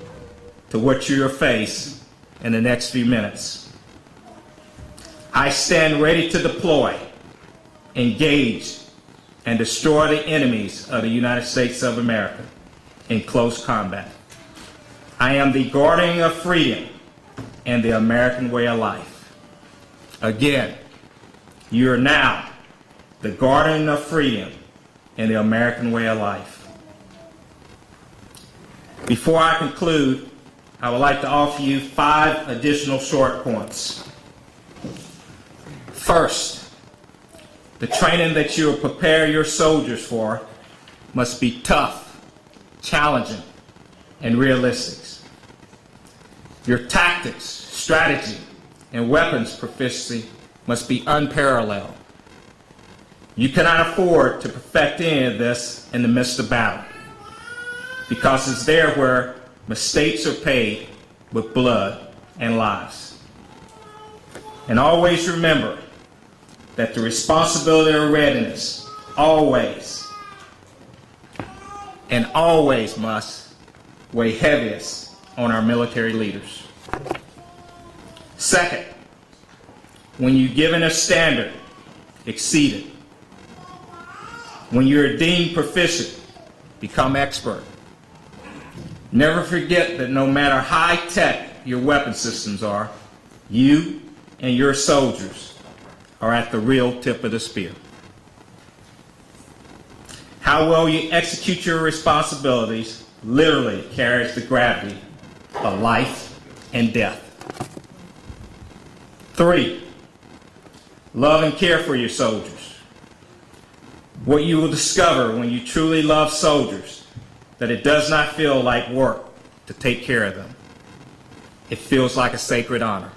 to what you'll face in the next few minutes. I stand ready to deploy, engage, and destroy the enemies of the United States of America in close combat. I am the guardian of freedom and the American way of life. Again, you are now the guardian of freedom and the American way of life. Before I conclude, I would like to offer you 5 additional short points. First, the training that you will prepare your soldiers for must be tough, challenging, and realistic. Your tactics, strategy, and weapons proficiency must be unparalleled. You cannot afford to perfect any of this in the midst of battle, because it's there where mistakes are paid with blood and lives. And always remember that the responsibility of readiness always must weigh heaviest on our military leaders. Second, when you're given a standard, exceed it. When you're deemed proficient, become expert. Never forget that no matter high tech your weapon systems are, you and your soldiers are at the real tip of the spear. How well you execute your responsibilities literally carries the gravity of life and death. 3, love and care for your soldiers. What you will discover when you truly love soldiers, that it does not feel like work to take care of them. It feels like a sacred honor.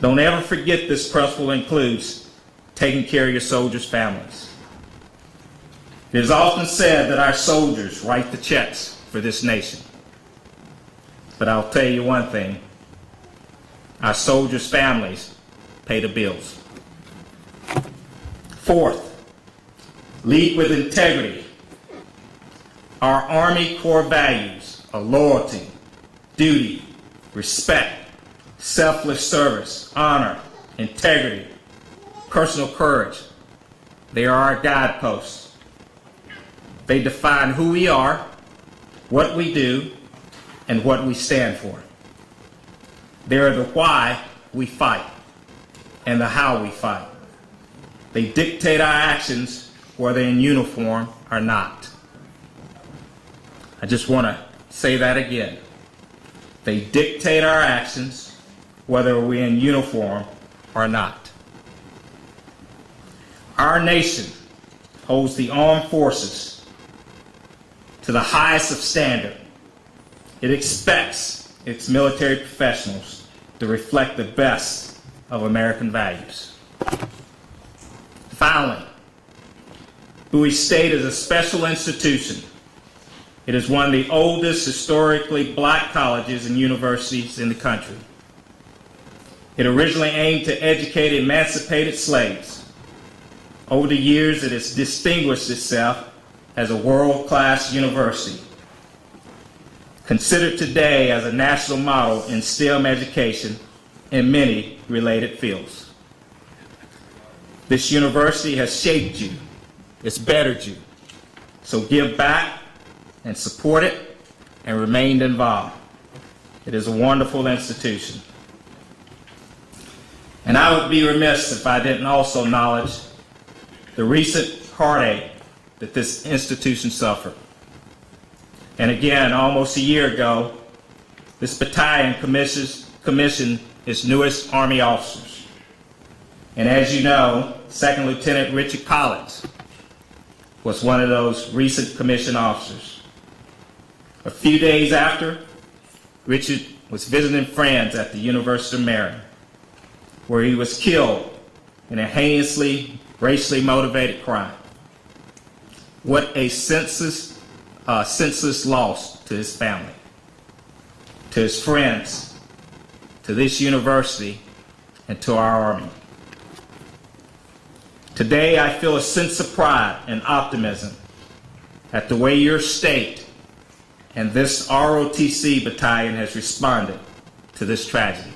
Don't ever forget this principle includes taking care of your soldiers' families. It is often said that our soldiers write the checks for this nation. But I'll tell you one thing, our soldiers' families pay the bills. 4th, lead with integrity. Our Army core values are loyalty, duty, respect, selfless service, honor, integrity, personal courage. They are our guideposts. They define who we are, what we do, and what we stand for. They are the why we fight and the how we fight. They dictate our actions, whether in uniform or not. I just want to say that again. They dictate our actions, whether we're in uniform or not. Our nation holds the armed forces to the highest of standard. It expects its military professionals to reflect the best of American values. Finally, Bowie State is a special institution. It is one of the oldest historically black colleges and universities in the country. It originally aimed to educate emancipated slaves. Over the years, it has distinguished itself as a world-class university, considered today as a national model in STEM education in many related fields. This university has shaped you, it's bettered you, so give back and support it and remain involved. It is a wonderful institution. And I would be remiss if I didn't also acknowledge the recent heartache that this institution suffered. And again, almost a year ago, this battalion commissioned its newest Army officers. And as you know, Second Lieutenant Richard Collins was one of those recent commissioned officers. A few days after, Richard was visiting friends at the University of Maryland, where he was killed in a heinously, racially motivated crime. What a senseless loss to his family, to his friends, to this university, and to our Army. Today, I feel a sense of pride and optimism at the way your state and this ROTC battalion has responded to this tragedy.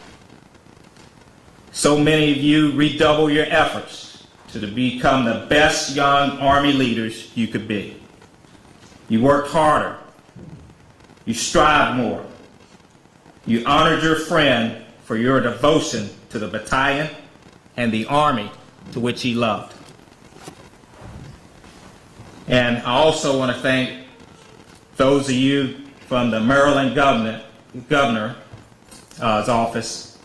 So many of you redouble your efforts to become the best young Army leaders you could be. You worked harder. You strive more. You honored your friend for your devotion to the battalion and the Army to which he loved. And I also want to thank those of you from the Maryland governor's office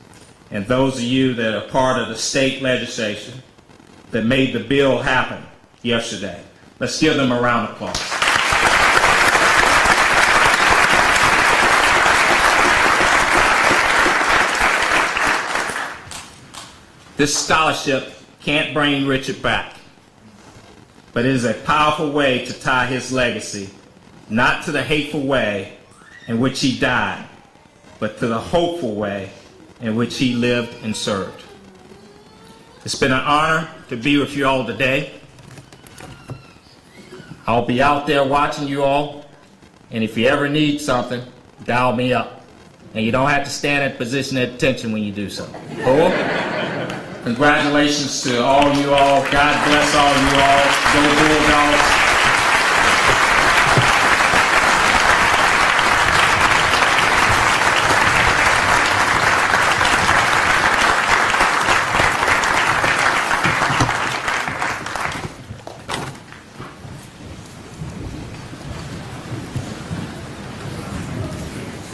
and those of you that are part of the state legislation that made the bill happen yesterday. Let's give them a round of applause. This scholarship can't bring Richard back, but it is a powerful way to tie his legacy, not to the hateful way in which he died, but to the hopeful way in which he lived and served. It's been an honor to be with you all today. I'll be out there watching you all, and if you ever need something, dial me up. And you don't have to stand at position of attention when you do so. Cool? Congratulations to all you all. God bless all you all. Go Bulldogs.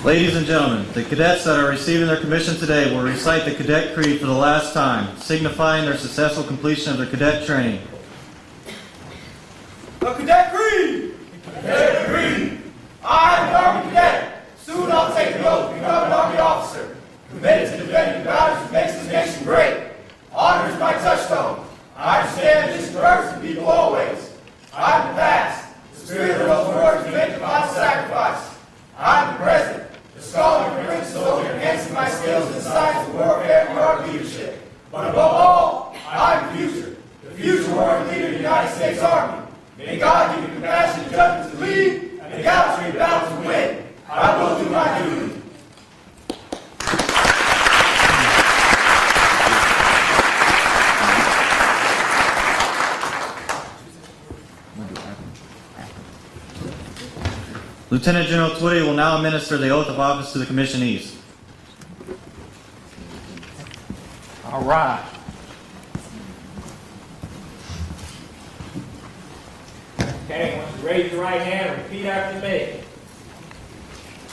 Ladies and gentlemen, the cadets that are receiving their commission today will recite the Cadet Creed for the last time, signifying their successful completion of their cadet training. The Cadet Creed! Cadet Creed! I am an Army Cadet. Soon I'll take the oath to become an Army officer. Committed to defending the values that makes this nation great. Honor is my touchstone. I understand this diverse and people always. I am the past, the spirit of those warriors who make the final sacrifice. I am the present, the scholar and prince soldier enhancing my skills in the science of warfare and art leadership. But above all, I am the future warrior leader of the United States Army. May God give me compassion and judgment to lead, and the gallantry of battle to win. I will do my duty. Lieutenant General Twitty will now administer the oath of office to the commissionees. All right. Okay, once you raise your right hand and repeat after me.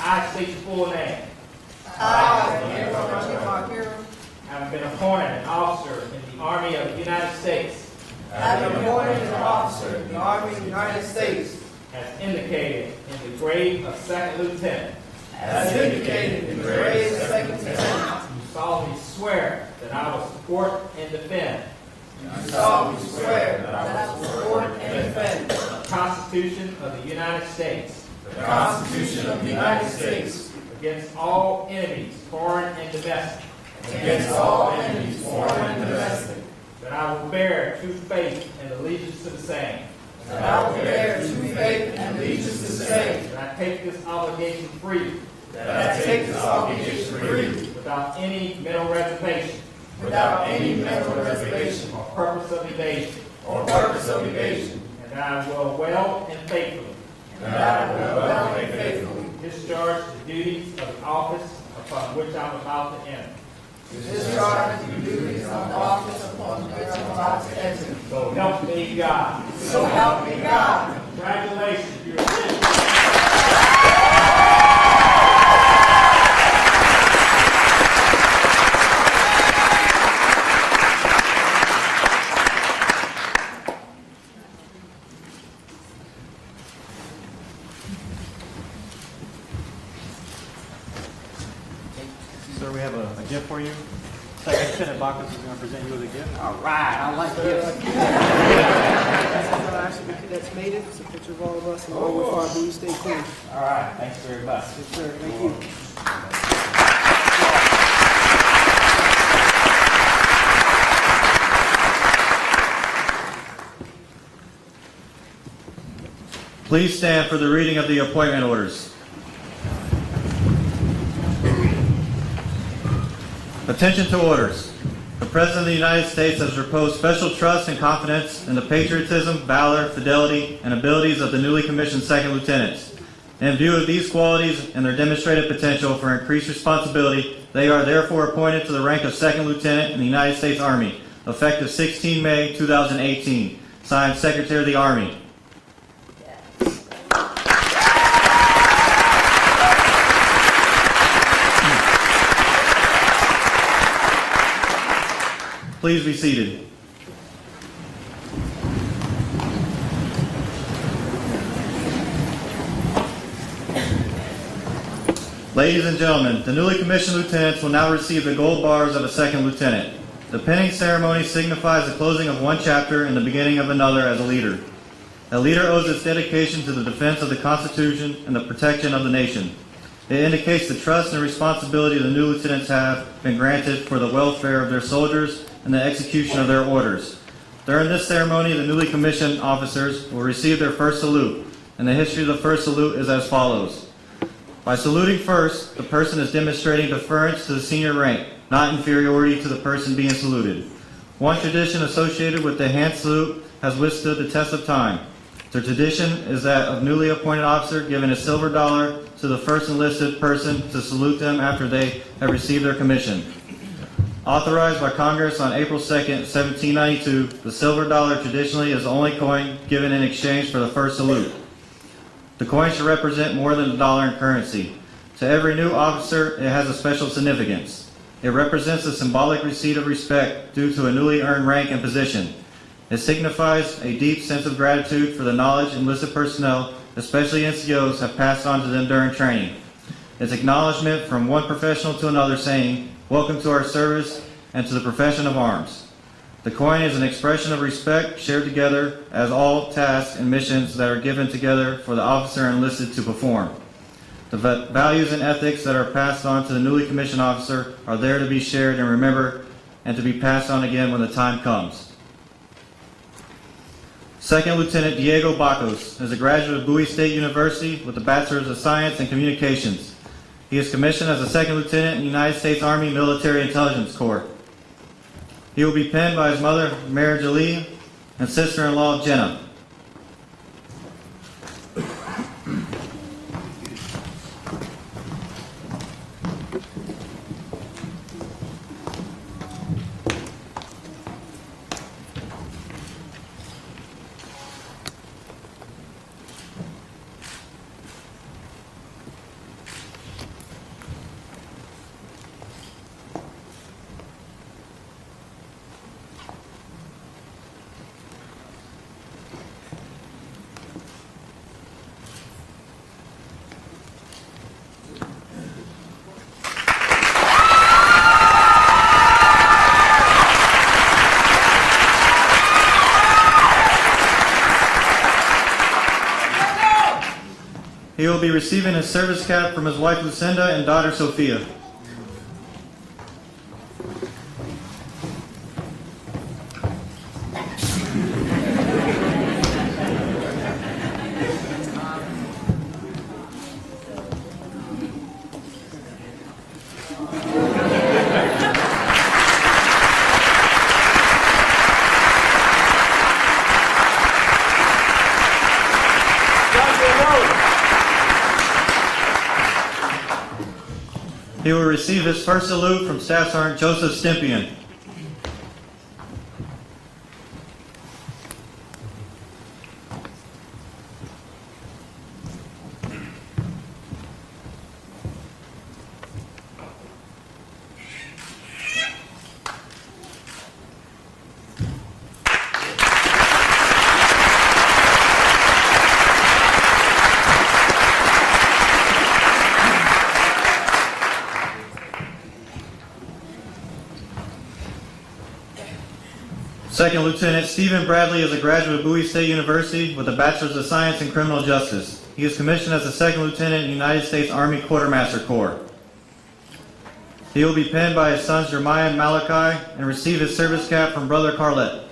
I state your full name. Having been appointed an officer in the Army of the United States. Having been appointed an officer in the Army of the United States. As indicated in the grade of second lieutenant. As indicated in the grade of second lieutenant. You solemnly swear that I will support and defend. You solemnly swear that I will support and defend the Constitution of the United States. The Constitution of the United States. Against all enemies, foreign and domestic. Against all enemies, foreign and domestic. That I will bear true faith and allegiance to the same. That I will bear true faith and allegiance to the same. That I take this obligation freely. That I take this obligation freely. Without any mental reservation. Without any mental reservation. Or purpose of evasion. Or purpose of evasion. And that I will well and faithfully. And that I will well and faithfully. Discharge the duties of the office upon which I'm about to enter. Discharge the duties of the office upon which I'm about to enter. So help me God. So help me God. Congratulations, you're Sir, we have a gift for you. Second Lieutenant Bacchus is going to present you with a gift. all right. I like this. Actually, the cadets made it. It's a picture of all of us along with our Bowie State Queen. All right. Thanks very much. Yes, sir. Thank you. Please stand for the reading of the appointment orders. Attention to orders. The President of the United States has reposed special trust and confidence in the patriotism, valor, fidelity, and abilities of the newly commissioned second lieutenants. In view of these qualities and their demonstrated potential for increased responsibility, they are therefore appointed to the rank of second lieutenant in the United States Army, effective 16 May 2018. Signed, Secretary of the Army. Please be seated. Ladies and gentlemen, the newly commissioned lieutenants will now receive the gold bars of a second lieutenant. The pinning ceremony signifies the closing of one chapter and the beginning of another as a leader. A leader owes its dedication to the defense of the Constitution and the protection of the nation. It indicates the trust and responsibility the new lieutenants have been granted for the welfare of their soldiers and the execution of their orders. During this ceremony, the newly commissioned officers will receive their first salute, and the history of the first salute is as follows. By saluting first, the person is demonstrating deference to the senior rank, not inferiority to the person being saluted. One tradition associated with the hand salute has withstood the test of time. The tradition is that of newly appointed officer giving a silver dollar to the first enlisted person to salute them after they have received their commission. Authorized by Congress on April 2nd, 1792, the silver dollar traditionally is the only coin given in exchange for the first salute. The coin should represent more than a dollar in currency. To every new officer, it has a special significance. It represents a symbolic receipt of respect due to a newly earned rank and position. It signifies a deep sense of gratitude for the knowledge enlisted personnel, especially NCOs, have passed on to them during training. It's acknowledgement from one professional to another saying, "Welcome to our service and to the profession of arms." The coin is an expression of respect shared together as all tasks and missions that are given together for the officer enlisted to perform. The values and ethics that are passed on to the newly commissioned officer are there to be shared and remembered and to be passed on again when the time comes. Second Lieutenant Diego Bacos is a graduate of Bowie State University with a Bachelor's of Science in Communications. He is commissioned as a second lieutenant in the United States Army Military Intelligence Corps. He will be penned by his mother, Mary Jolie, and sister-in-law, Jenna. He will be receiving his service cap from his wife Lucinda and daughter Sophia. He will receive his first salute from Staff Sergeant Joseph Stempion. Second Lieutenant Stephen Bradley is a graduate of Bowie State University with a Bachelor's of Science in Criminal Justice. He is commissioned as a second lieutenant in the United States Army Quartermaster Corps. He will be penned by his sons Jeremiah and Malachi and receive his service cap from Brother Carlette.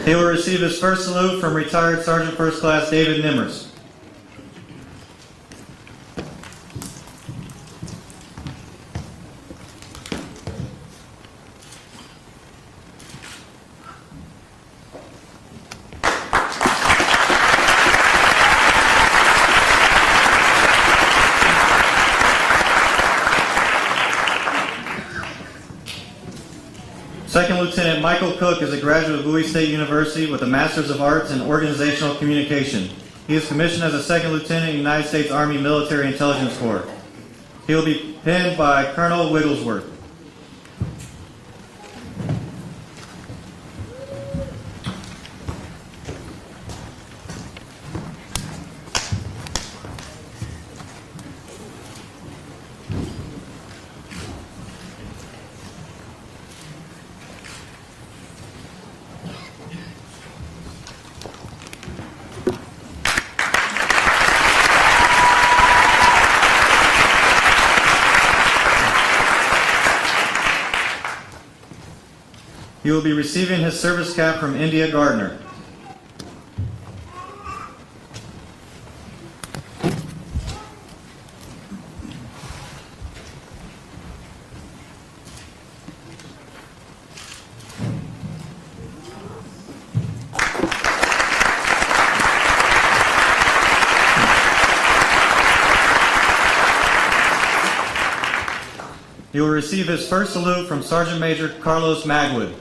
He will receive his first salute from retired Sergeant First Class David Nimmers. Second Lieutenant Michael Cook is a graduate of Bowie State University with a Master's of Arts in Organizational Communication. He is commissioned as a Second Lieutenant in the United States Army Military Intelligence Corps. He will be pinned by Colonel Wigglesworth. He will be receiving his service cap from India Gardner. He will receive his first salute from Sergeant Major Carlos Magwood.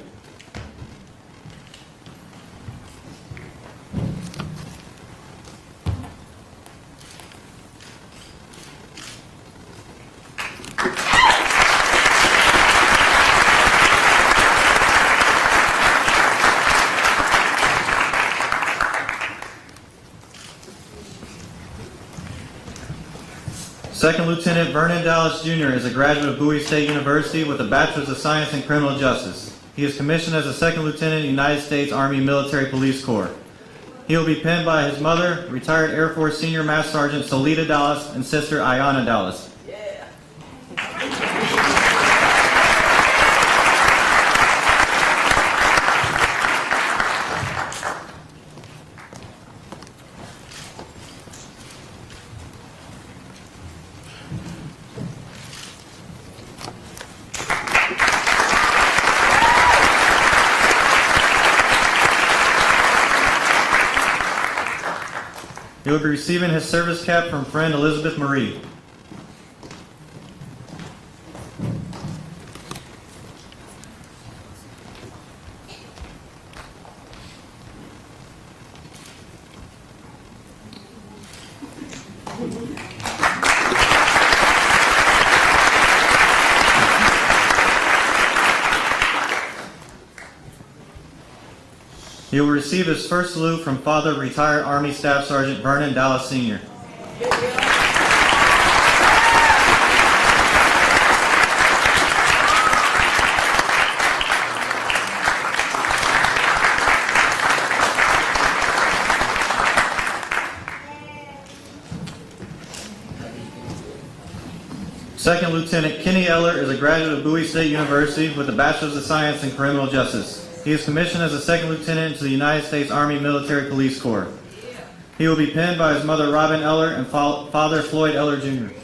Second Lieutenant Vernon Dallas Jr. is a graduate of Bowie State University with a Bachelor's of Science in Criminal Justice. He is commissioned as a Second Lieutenant in the United States Army Military Police Corps. He will be pinned by his mother, retired Air Force Senior Master Sergeant Solita Dallas, and sister Ayana Dallas. He will be receiving his service cap from friend Elizabeth Marie. He will receive his first salute from Father Retired Army Staff Sergeant Vernon Dallas Sr. Second Lieutenant Kenny Eller is a graduate of Bowie State University with a Bachelor's of Science in Criminal Justice. He is commissioned as a Second Lieutenant to the United States Army Military Police Corps. He will be pinned by his mother Robin Eller and Father Floyd Eller Jr.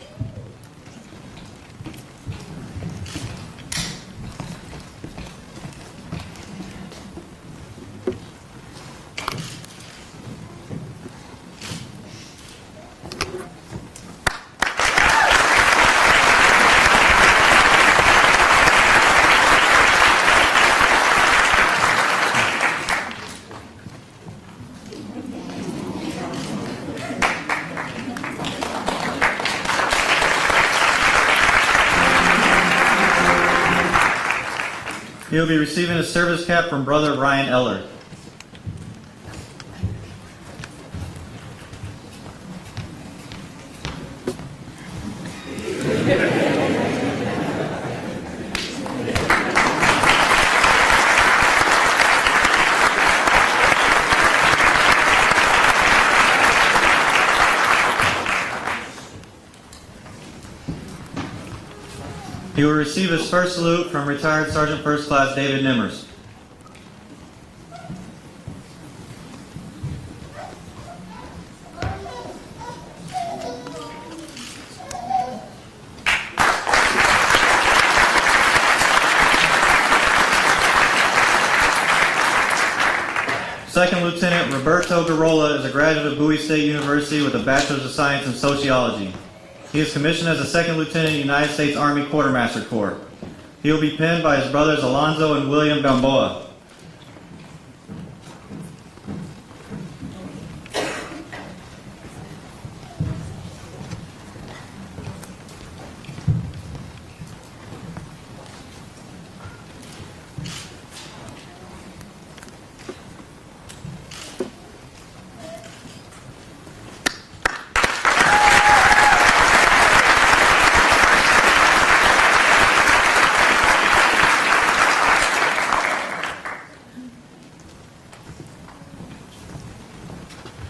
He will be receiving a service cap from Brother Ryan Eller. He will receive his first salute from retired Sergeant First Class David Nimmers. Second Lieutenant Roberto Garola is a graduate of Bowie State University with a Bachelor's of Science in Sociology. He is commissioned as a Second Lieutenant in the United States Army Quartermaster Corps. He will be pinned by his brothers Alonzo and William Gamboa.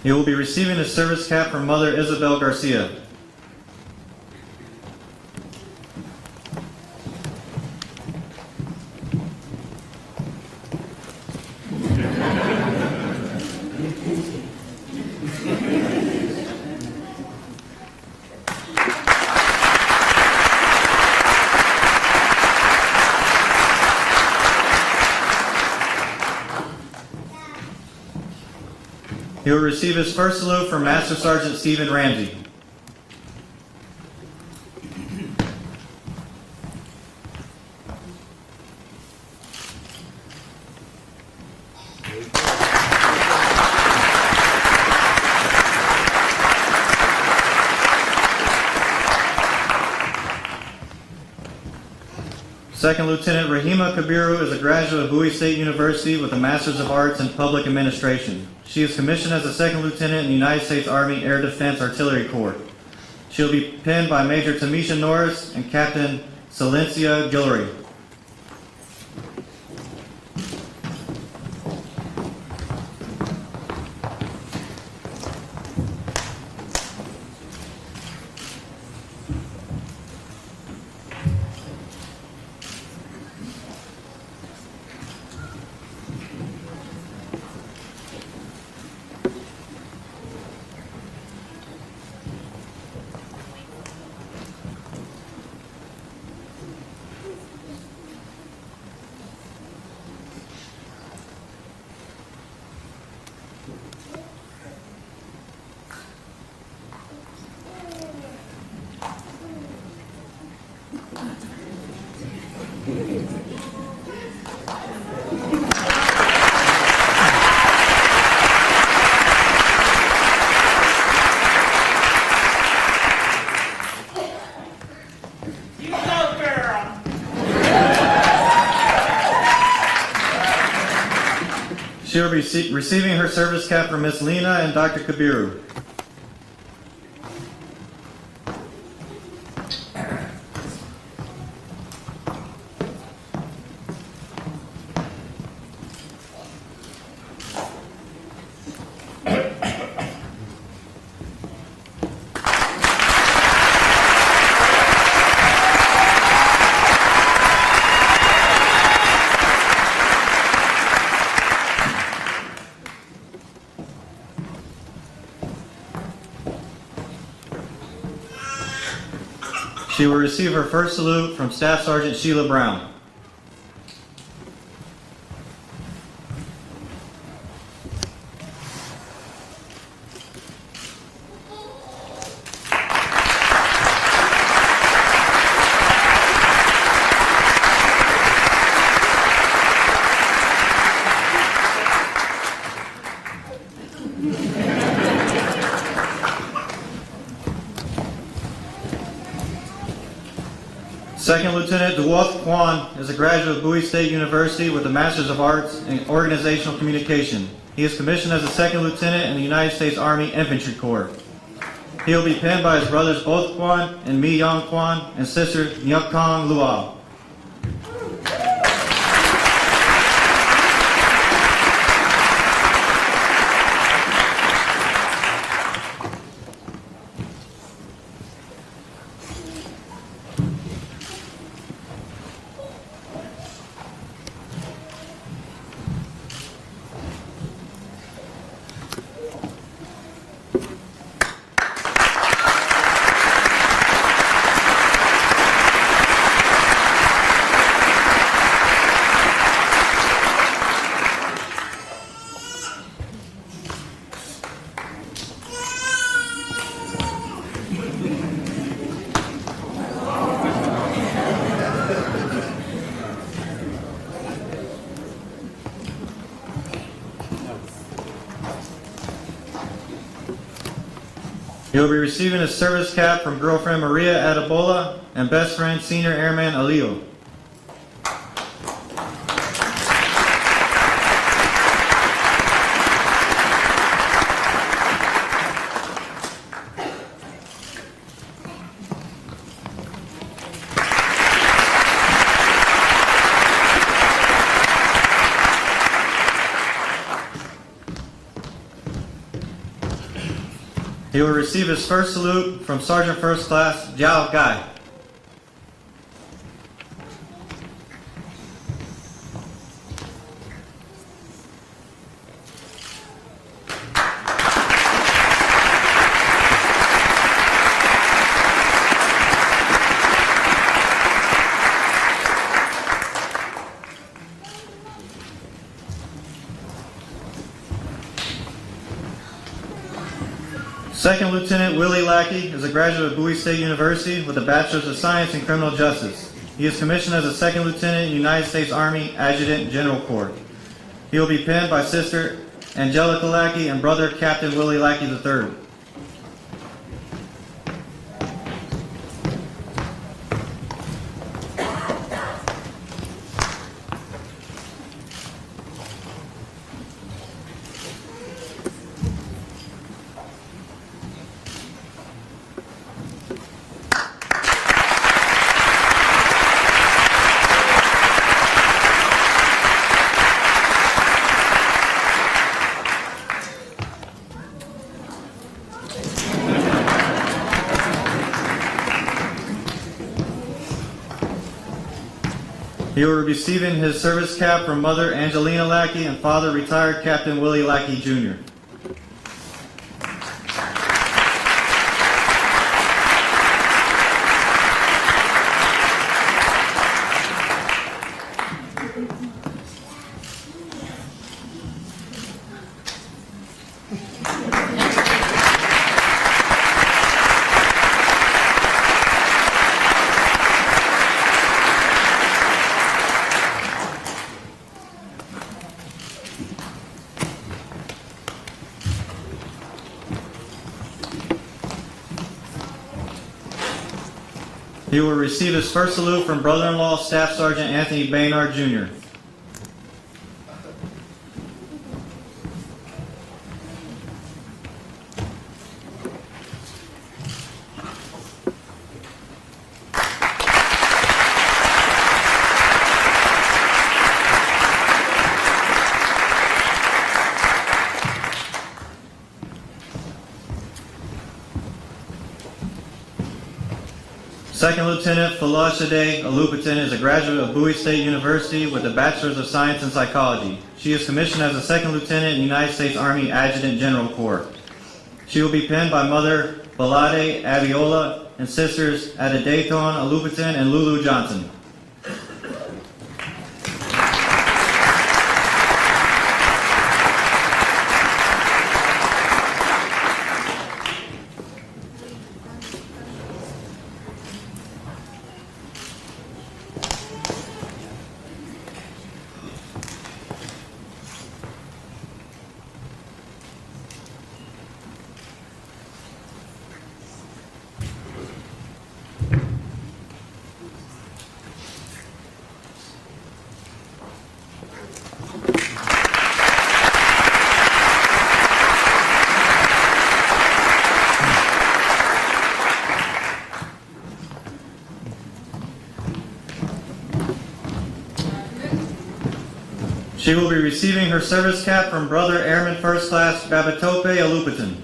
He will be receiving his service cap from Mother Isabel Garcia. He will receive his first salute from Master Sergeant Stephen Ramsey. Second Lieutenant Rahima Kabiru is a graduate of Bowie State University with a Master's of Arts in Public Administration. She is commissioned as a Second Lieutenant in the United States Army Air Defense Artillery Corps. She will be pinned by Major Tamisha Norris and Captain Silencia Guillory. She will be receiving her service cap from Miss Lena and Dr. Kabiru. She will receive her first salute from Staff Sergeant Sheila Brown. Second Lieutenant DeWolf Kwan is a graduate of Bowie State University with a Master's of Arts in Organizational Communication. He is commissioned as a Second Lieutenant in the United States Army Infantry Corps. He will be pinned by his brothers Both Kwan and Mi Young Kwan and sister Nyuk Kong Luau. He will be receiving his service cap from girlfriend Maria Adebola and best friend Senior Airman Alio. He will receive his first salute from Sergeant First Class Jiao Gai. Second Lieutenant Willie Lackey is a graduate of Bowie State University with a Bachelor's of Science in Criminal Justice. He is commissioned as a Second Lieutenant United States Army Adjutant General Corps. He will be penned by Sister Angelica Lackey and brother Captain Willie Lackey III. He will be receiving his service cap from Mother Angelina Lackey and Father retired Captain Willie Lackey Jr. He will receive his first salute from brother-in-law Staff Sergeant Anthony Baynard Jr. Second Lieutenant Falashade Alupatin is a graduate of Bowie State University with a Bachelor's of Science in Psychology. She is commissioned as a Second Lieutenant in United States Army Adjutant General Corps. She will be penned by Mother Balade Abiola and sisters Adedathon Alupatin and Lulu Johnson. She will be receiving her service cap from Brother Airman First Class Babatope Alupatin.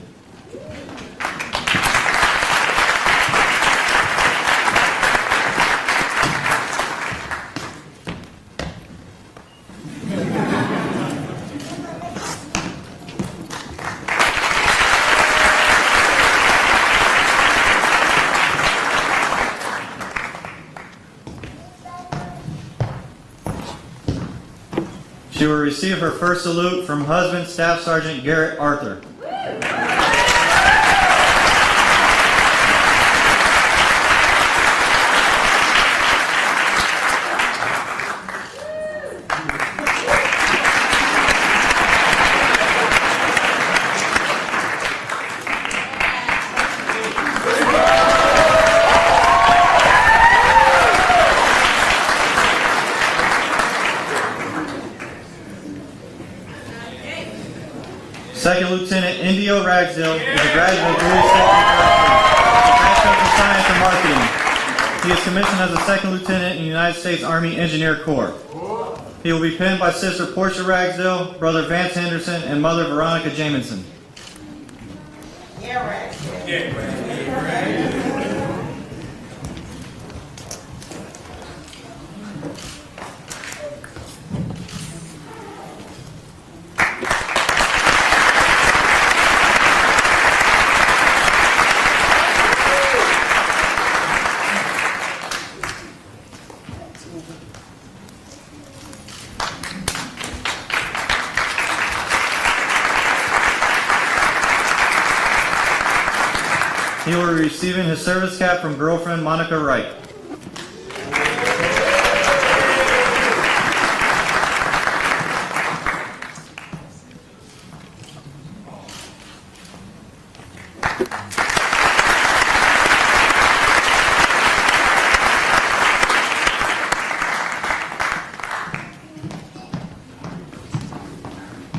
She will receive her first salute from husband Staff Sergeant Garrett Arthur. Second Lieutenant Indio Ragsdale is a graduate of Bowie State University, Bachelor of Science and Marketing. He is commissioned as a Second Lieutenant in the United States Army Engineer Corps. He will be penned by Sister Portia Ragsdale, Brother Vance Henderson, and Mother Veronica Jamison. He will be receiving his service cap from girlfriend Monica Wright.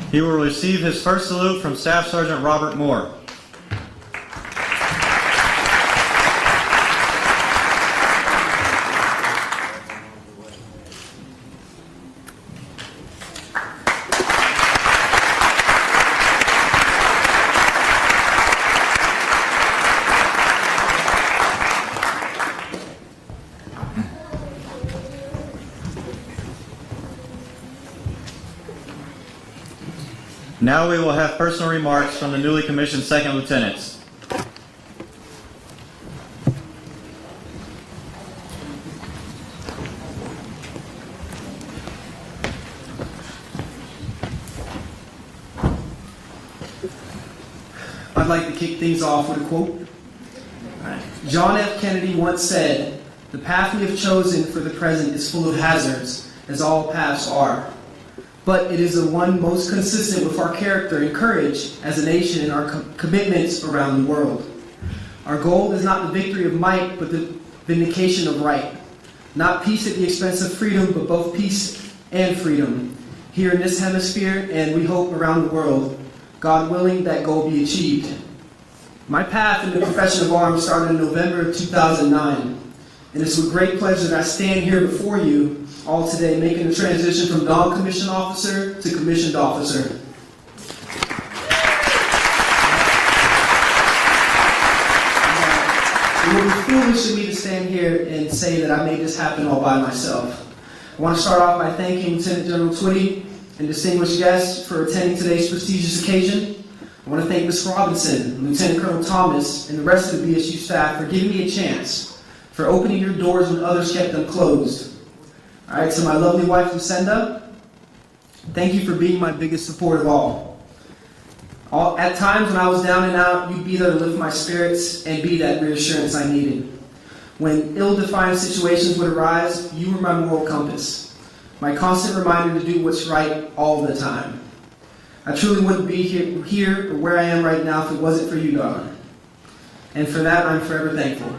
He will receive his first salute from Staff Sergeant Robert Moore. Now we will have personal remarks from the newly commissioned second lieutenants. I'd like to kick things off with a quote. John F. Kennedy once said, "The path we have chosen for the present is full of hazards, as all paths are. But it is the one most consistent with our character and courage as a nation and our commitments around the world. Our goal is not the victory of might, but the vindication of right. Not peace at the expense of freedom, but both peace and freedom, here in this hemisphere and we hope around the world. God willing, that goal be achieved." My path in the profession of arms started in November of 2009, and it's with great pleasure that I stand here before you all today, making the transition from non-commissioned officer to commissioned officer. It would be foolish of me to stand here and say that I made this happen all by myself. I want to start off by thanking Lieutenant General Twitty and distinguished guests for attending today's prestigious occasion. I want to thank Ms. Robinson, Lieutenant Colonel Thomas, and the rest of the BSU staff for giving me a chance, for opening your doors when others kept them closed. All right, to my lovely wife, Lucinda, thank you for being my biggest support of all. At times when I was down and out, you'd be there to lift my spirits and be that reassurance I needed. When ill-defined situations would arise, you were my moral compass, my constant reminder to do what's right all the time. I truly wouldn't be here or where I am right now if it wasn't for you, darling. And for that, I'm forever thankful.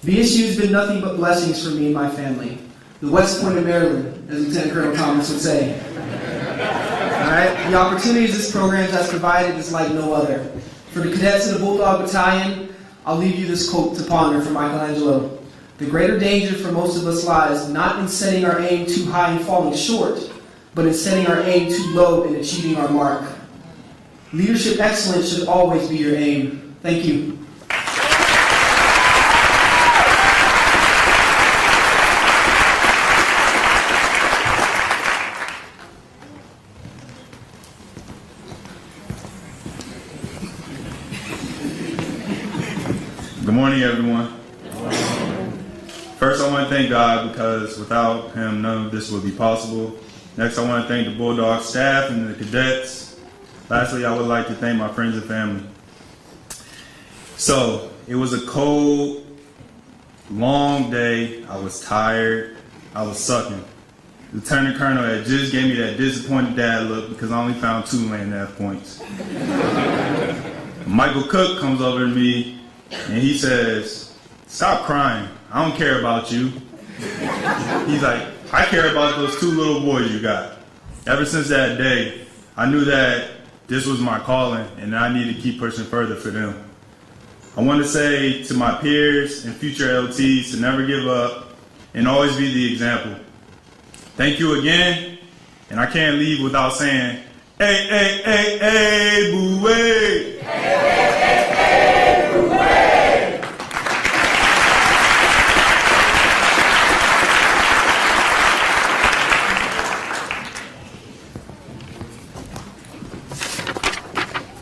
BSU has been nothing but blessings for me and my family. The West Point of Maryland, as Lieutenant Colonel Thomas would say. All right, the opportunities this program has provided is like no other. For the cadets of the Bulldog Battalion, I'll leave you this quote to ponder from Michelangelo. "The greater danger for most of us lies not in setting our aim too high and falling short, but in setting our aim too low and achieving our mark." Leadership excellence should always be your aim. Thank you. Good morning, everyone. First, I want to thank God because without Him, none of this would be possible. Next, I want to thank the Bulldog staff and the cadets. Lastly, I would like to thank my friends and family. So, it was a cold, long day. I was tired. I was sucking. Lieutenant Colonel had just gave me that disappointed dad look because I only found 2 lane and a half points. Michael Cook comes over to me and he says, "Stop crying. I don't care about you." He's like, "I care about those 2 little boys you got." Ever since that day, I knew that this was my calling and I need to keep pushing further for them. I want to say to my peers and future LTs to never give up and always be the example. Thank you again, and I can't leave without saying, hey, hey, hey, hey, Bowie! Hey, hey, hey, hey, Bowie!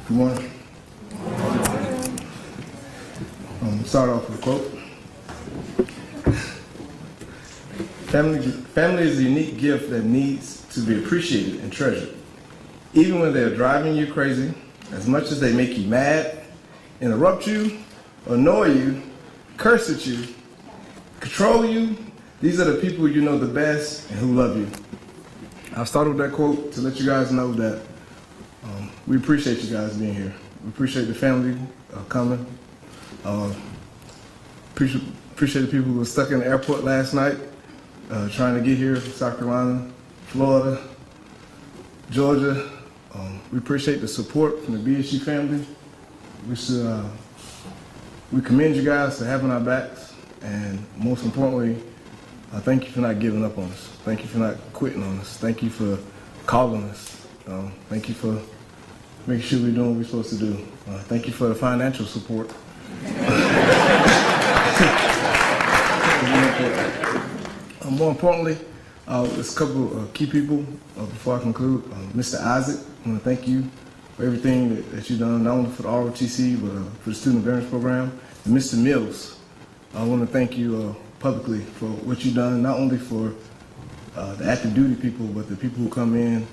Good morning. Start off with a quote. Family is a unique gift that needs to be appreciated and treasured. Even when they're driving you crazy, as much as they make you mad, interrupt you, annoy you, curse at you, control you, these are the people you know the best and who love you. I'll start with that quote to let you guys know that we appreciate you guys being here. We appreciate the family coming. Appreciate the people who were stuck in the airport last night, trying to get here from South Carolina, Florida, Georgia. We appreciate the support from the BSU family. We commend you guys for having our backs, and most importantly, thank you for not giving up on us. Thank you for not quitting on us. Thank you for calling us. Thank you for making sure we're doing what we're supposed to do. Thank you for the financial support. More importantly, there's a couple of key people before I conclude. Mr. Isaac, I want to thank you for everything that you've done, not only for the ROTC, but for the Student Advantage Program. And Mr. Mills, I want to thank you publicly for what you've done, not only for the active duty people, but the people who come in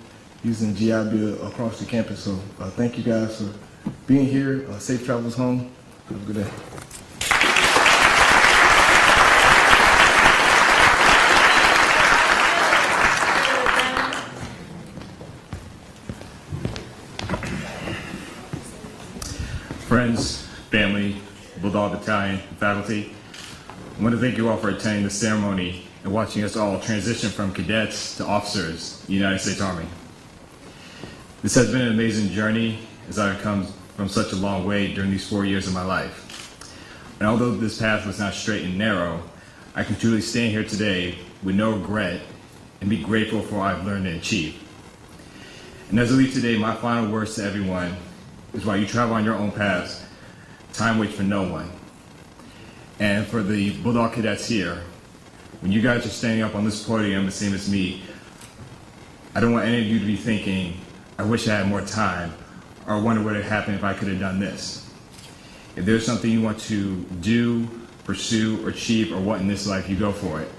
using GI Bill across the campus. So thank you guys for being here. Safe travels home. Have a good day. Friends, family, Bulldog Battalion, faculty, I want to thank you all for attending the ceremony and watching us all transition from cadets to officers in the United States Army. This has been an amazing journey as I've come from such a long way during these 4 years of my life. And although this path was not straight and narrow, I can truly stand here today with no regret and be grateful for what I've learned and achieved. And as I leave today, my final words to everyone is while you travel on your own paths, time waits for no one. And for the Bulldog cadets here, when you guys are standing up on this podium the same as me, I don't want any of you to be thinking, I wish I had more time, or I wonder what would happen if I could have done this. If there's something you want to do, pursue, or achieve, or what in this life, you go for it.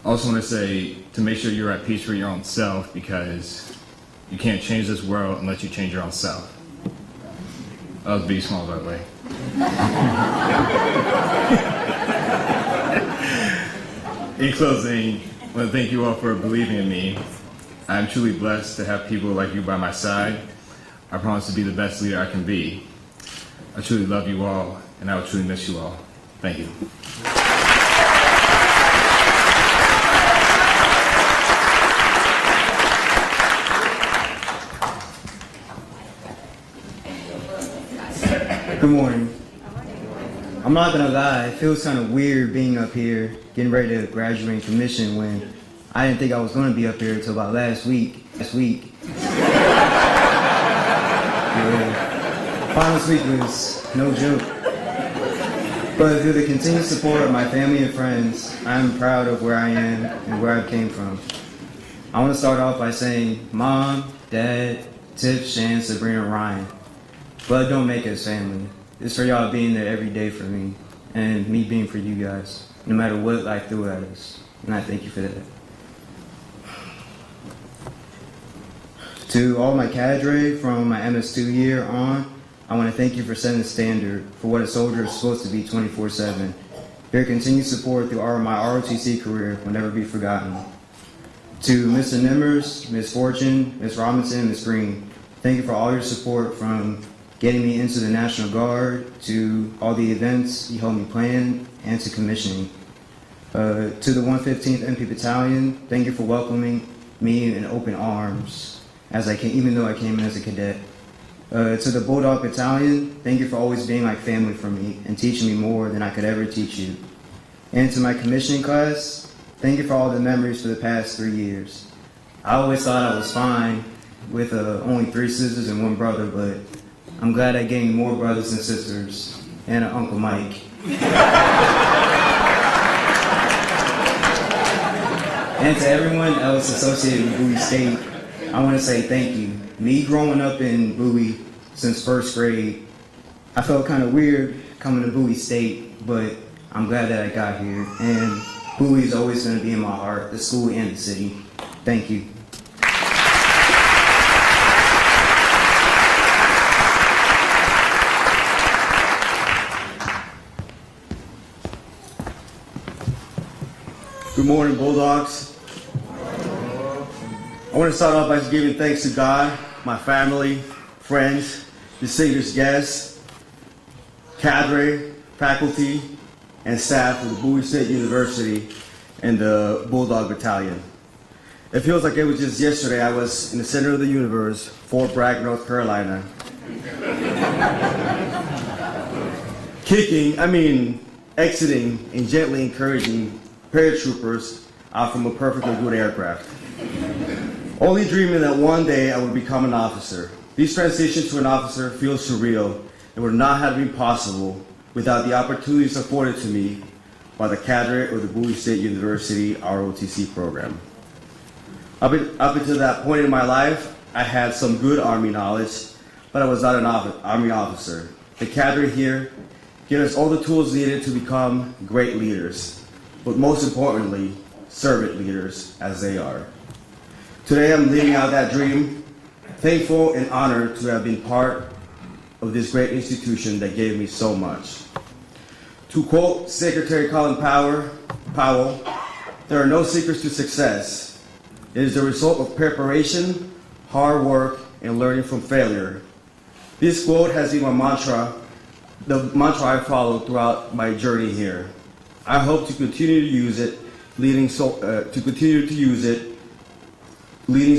I also want to say to make sure you're at peace with your own self, because you can't change this world unless you change your own self. That was B small, by the way. In closing, I want to thank you all for believing in me. I'm truly blessed to have people like you by my side. I promise to be the best leader I can be. I truly love you all, and I will truly miss you all. Thank you. Good morning. I'm not gonna lie, it feels kind of weird being up here, getting ready to graduate and commission when I didn't think I was gonna be up here until about last week. Yeah. Finals week was no joke. But through the continued support of my family and friends, I'm proud of where I am and where I came from. I want to start off by saying, Mom, Dad, Tiff, Shan, Sabrina, Ryan, blood don't make us family. It's for y'all being there every day for me, and me being for you guys, no matter what life threw at us. And I thank you for that. To all my cadre from my MS2 year on, I want to thank you for setting the standard for what a soldier is supposed to be 24/7. Your continued support through my ROTC career will never be forgotten. To Mr. Nimmers, Ms. Fortune, Ms. Robinson, Ms. Green, thank you for all your support from getting me into the National Guard to all the events you helped me plan and to commissioning. To the 115th MP Battalion, thank you for welcoming me in open arms. even though I came in as a cadet. To the Bulldog Battalion, thank you for always being like family for me and teaching me more than I could ever teach you. And to my commissioning class, thank you for all the memories for the past 3 years. I always thought I was fine with only 3 sisters and 1 brother, but I'm glad I gained more brothers and sisters and an Uncle Mike. And to everyone else associated with Bowie State, I want to say thank you. Me growing up in Bowie since 1st grade, I felt kind of weird coming to Bowie State, but I'm glad that I got here. And Bowie is always going to be in my heart, the school and the city. Thank you. Good morning, Bulldogs. I want to start off by giving thanks to God, my family, friends, distinguished guests, cadre, faculty, and staff of the Bowie State University and the Bulldog Battalion. It feels like it was just yesterday I was in the center of the universe, Fort Bragg, North Carolina. Exiting and gently encouraging paratroopers out from a perfectly good aircraft. Only dreaming that one day I would become an officer. This transition to an officer feels surreal and would not have been possible without the opportunities afforded to me by the cadre of the Bowie State University ROTC program. Up until that point in my life, I had some good Army knowledge, but I was not an Army officer. The cadre here give us all the tools needed to become great leaders, but most importantly, servant leaders as they are. Today I'm living out that dream, thankful and honored to have been part of this great institution that gave me so much. To quote Secretary Colin Powell, there are no secrets to success. It is the result of preparation, hard work, and learning from failure. This quote has been my mantra, the mantra I followed throughout my journey here. I hope to continue to use it, leading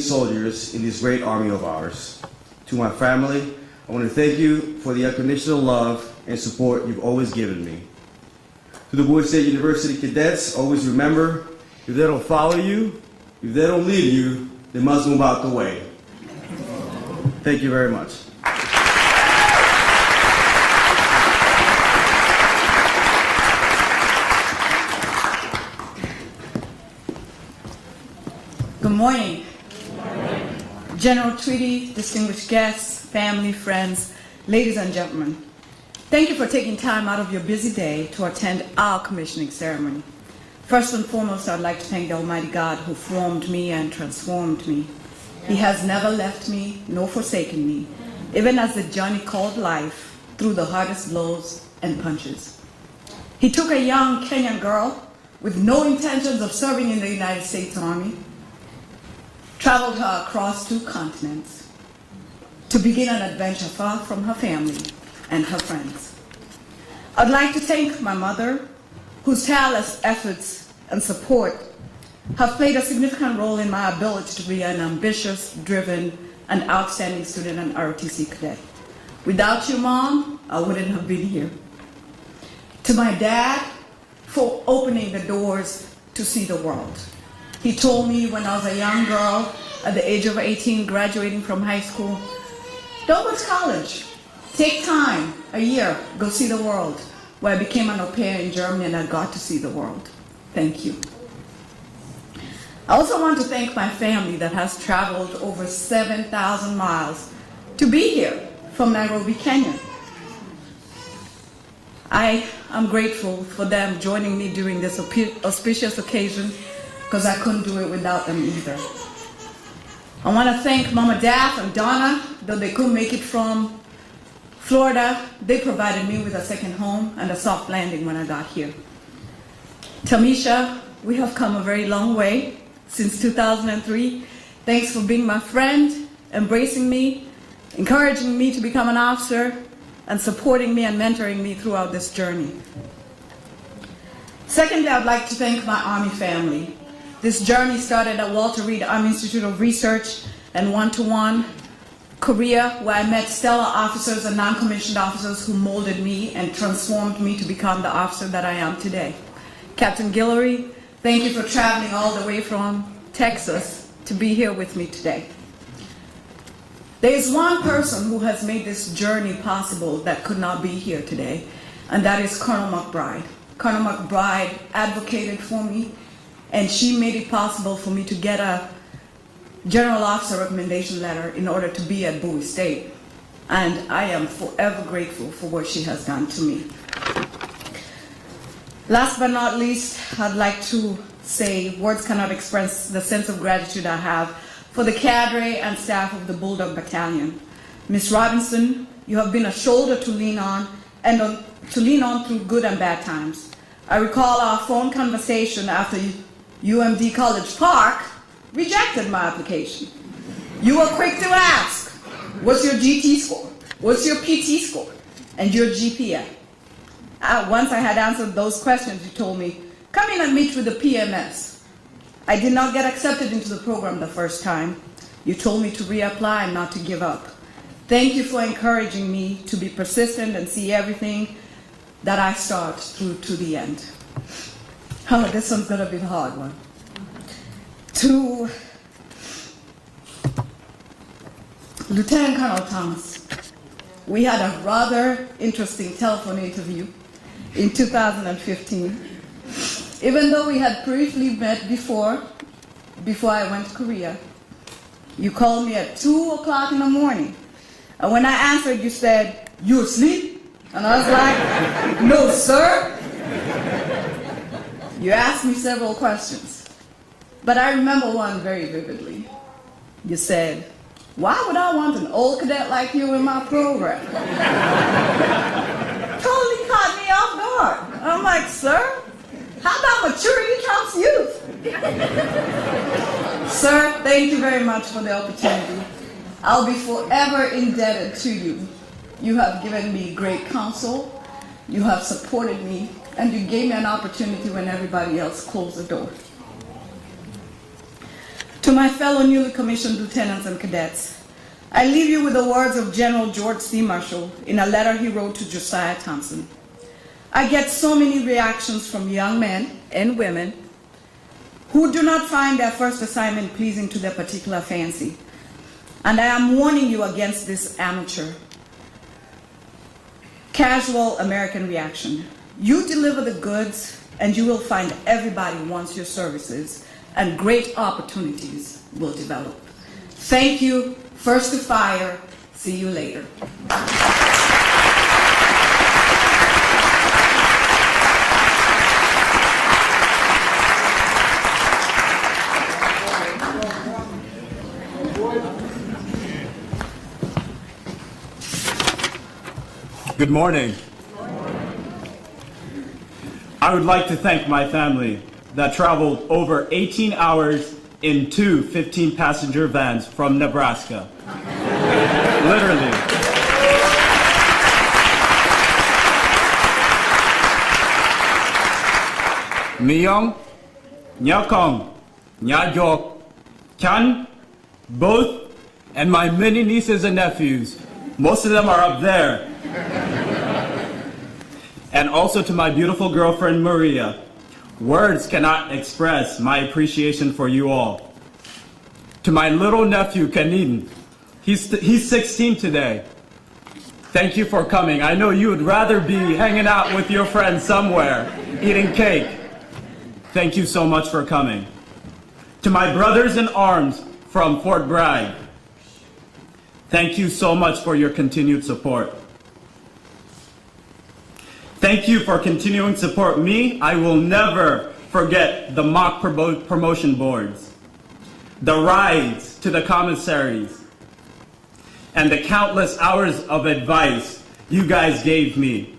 soldiers in this great army of ours. To my family, I want to thank you for the unconditional love and support you've always given me. To the Bowie State University cadets, always remember, if they don't follow you, if they don't lead you, they must move out the way. Thank you very much. Good morning. General Tweedy, distinguished guests, family, friends, ladies and gentlemen. Thank you for taking time out of your busy day to attend our commissioning ceremony. First and foremost, I'd like to thank the Almighty God who formed me and transformed me. He has never left me nor forsaken me, even as the journey called life through the hardest blows and punches. He took a young Kenyan girl with no intentions of serving in the United States Army, traveled her across 2 continents to begin an adventure far from her family and her friends. I'd like to thank my mother, whose tireless efforts and support have played a significant role in my ability to be an ambitious, driven, and outstanding student and ROTC cadet. Without you, Mom, I wouldn't have been here. To my dad, for opening the doors to see the world. He told me when I was a young girl, at the age of 18, graduating from high school, don't go to college. Take time, a year, go see the world. Where I became an au pair in Germany and I got to see the world. Thank you. I also want to thank my family that has traveled over 7,000 miles to be here from Nairobi, Kenya. I am grateful for them joining me during this auspicious occasion, because I couldn't do it without them either. I want to thank Mama Daff and Donna, though they couldn't make it from Florida. They provided me with a second home and a soft landing when I got here. Tamisha, we have come a very long way since 2003. Thanks for being my friend, embracing me, encouraging me to become an officer, and supporting me and mentoring me throughout this journey. Secondly, I'd like to thank my Army family. This journey started at Walter Reed Army Institute of Research and one-to-one. Korea, where I met stellar officers and non-commissioned officers who molded me and transformed me to become the officer that I am today. Captain Guillory, thank you for traveling all the way from Texas to be here with me today. There is one person who has made this journey possible that could not be here today, and that is Colonel McBride. Colonel McBride advocated for me, and she made it possible for me to get a General Officer recommendation letter in order to be at Bowie State, and I am forever grateful for what she has done to me. Last but not least, I'd like to say words cannot express the sense of gratitude I have for the cadre and staff of the Bulldog Battalion. Ms. Robinson, you have been a shoulder to lean on and to lean on through good and bad times. I recall our phone conversation after UMD College Park rejected my application. You were quick to ask, what's your GT score? What's your PT score? And your GPA? Once I had answered those questions, you told me, come in and meet with the PMS. I did not get accepted into the program the first time. You told me to reapply and not to give up. Thank you for encouraging me to be persistent and see everything that I start through to the end. Oh, this one's gonna be the hard one. To Lieutenant Colonel Thomas, we had a rather interesting telephone interview in 2015. Even though we had briefly met before I went to Korea, you called me at 2 o'clock in the morning. And when I answered, you said, "You asleep?" And I was like, "No, sir." You asked me several questions, but I remember one very vividly. You said, "Why would I want an old cadet like you in my program?" Totally caught me off guard. I'm like, "Sir, how about maturity trumps youth?" Sir, thank you very much for the opportunity. I'll be forever indebted to you. You have given me great counsel, you have supported me, and you gave me an opportunity when everybody else closed the door. To my fellow newly commissioned lieutenants and cadets, I leave you with the words of General George C. Marshall in a letter he wrote to Josiah Thompson. I get so many reactions from young men and women who do not find their first assignment pleasing to their particular fancy. And I am warning you against this amateur, casual American reaction. You deliver the goods, and you will find everybody wants your services, and great opportunities will develop. Thank you. First to fire. See you later. Good morning. I would like to thank my family that traveled over 18 hours in 2 15-passenger vans from Nebraska. Literally. Miyong, Nyakong, Nyajok, Chan, both, and my many nieces and nephews. Most of them are up there. And also to my beautiful girlfriend, Maria. Words cannot express my appreciation for you all. To my little nephew, Kaniden. He's 16 today. Thank you for coming. I know you would rather be hanging out with your friends somewhere, eating cake. Thank you so much for coming. To my brothers in arms from Fort Bragg. Thank you so much for your continued support. Thank you for continuing to support me. I will never forget the mock promotion boards, the rides to the commissaries, and the countless hours of advice you guys gave me.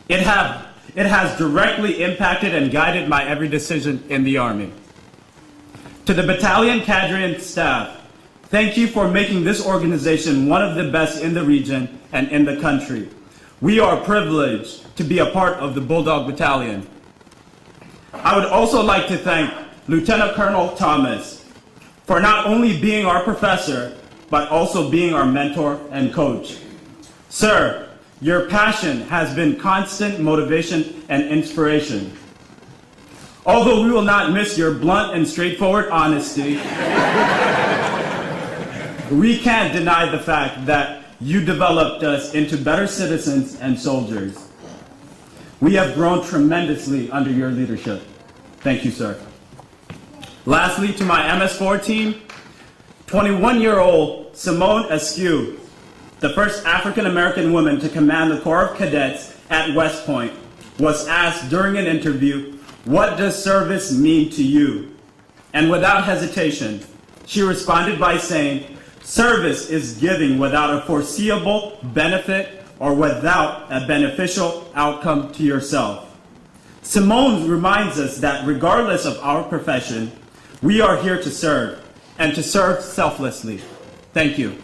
It has directly impacted and guided my every decision in the Army. To the battalion cadre and staff, thank you for making this organization one of the best in the region and in the country. We are privileged to be a part of the Bulldog Battalion. I would also like to thank Lieutenant Colonel Thomas for not only being our professor, but also being our mentor and coach. Sir, your passion has been constant motivation and inspiration. Although we will not miss your blunt and straightforward honesty, we can't deny the fact that you developed us into better citizens and soldiers. We have grown tremendously under your leadership. Thank you, sir. Lastly, to my MS4 team, 21-year-old Simone Askew, the first African-American woman to command the Corps of Cadets at West Point, was asked during an interview, "What does service mean to you?" And without hesitation, she responded by saying, "Service is giving without a foreseeable benefit or without a beneficial outcome to yourself." Simone reminds us that regardless of our profession, we are here to serve, and to serve selflessly. Thank you.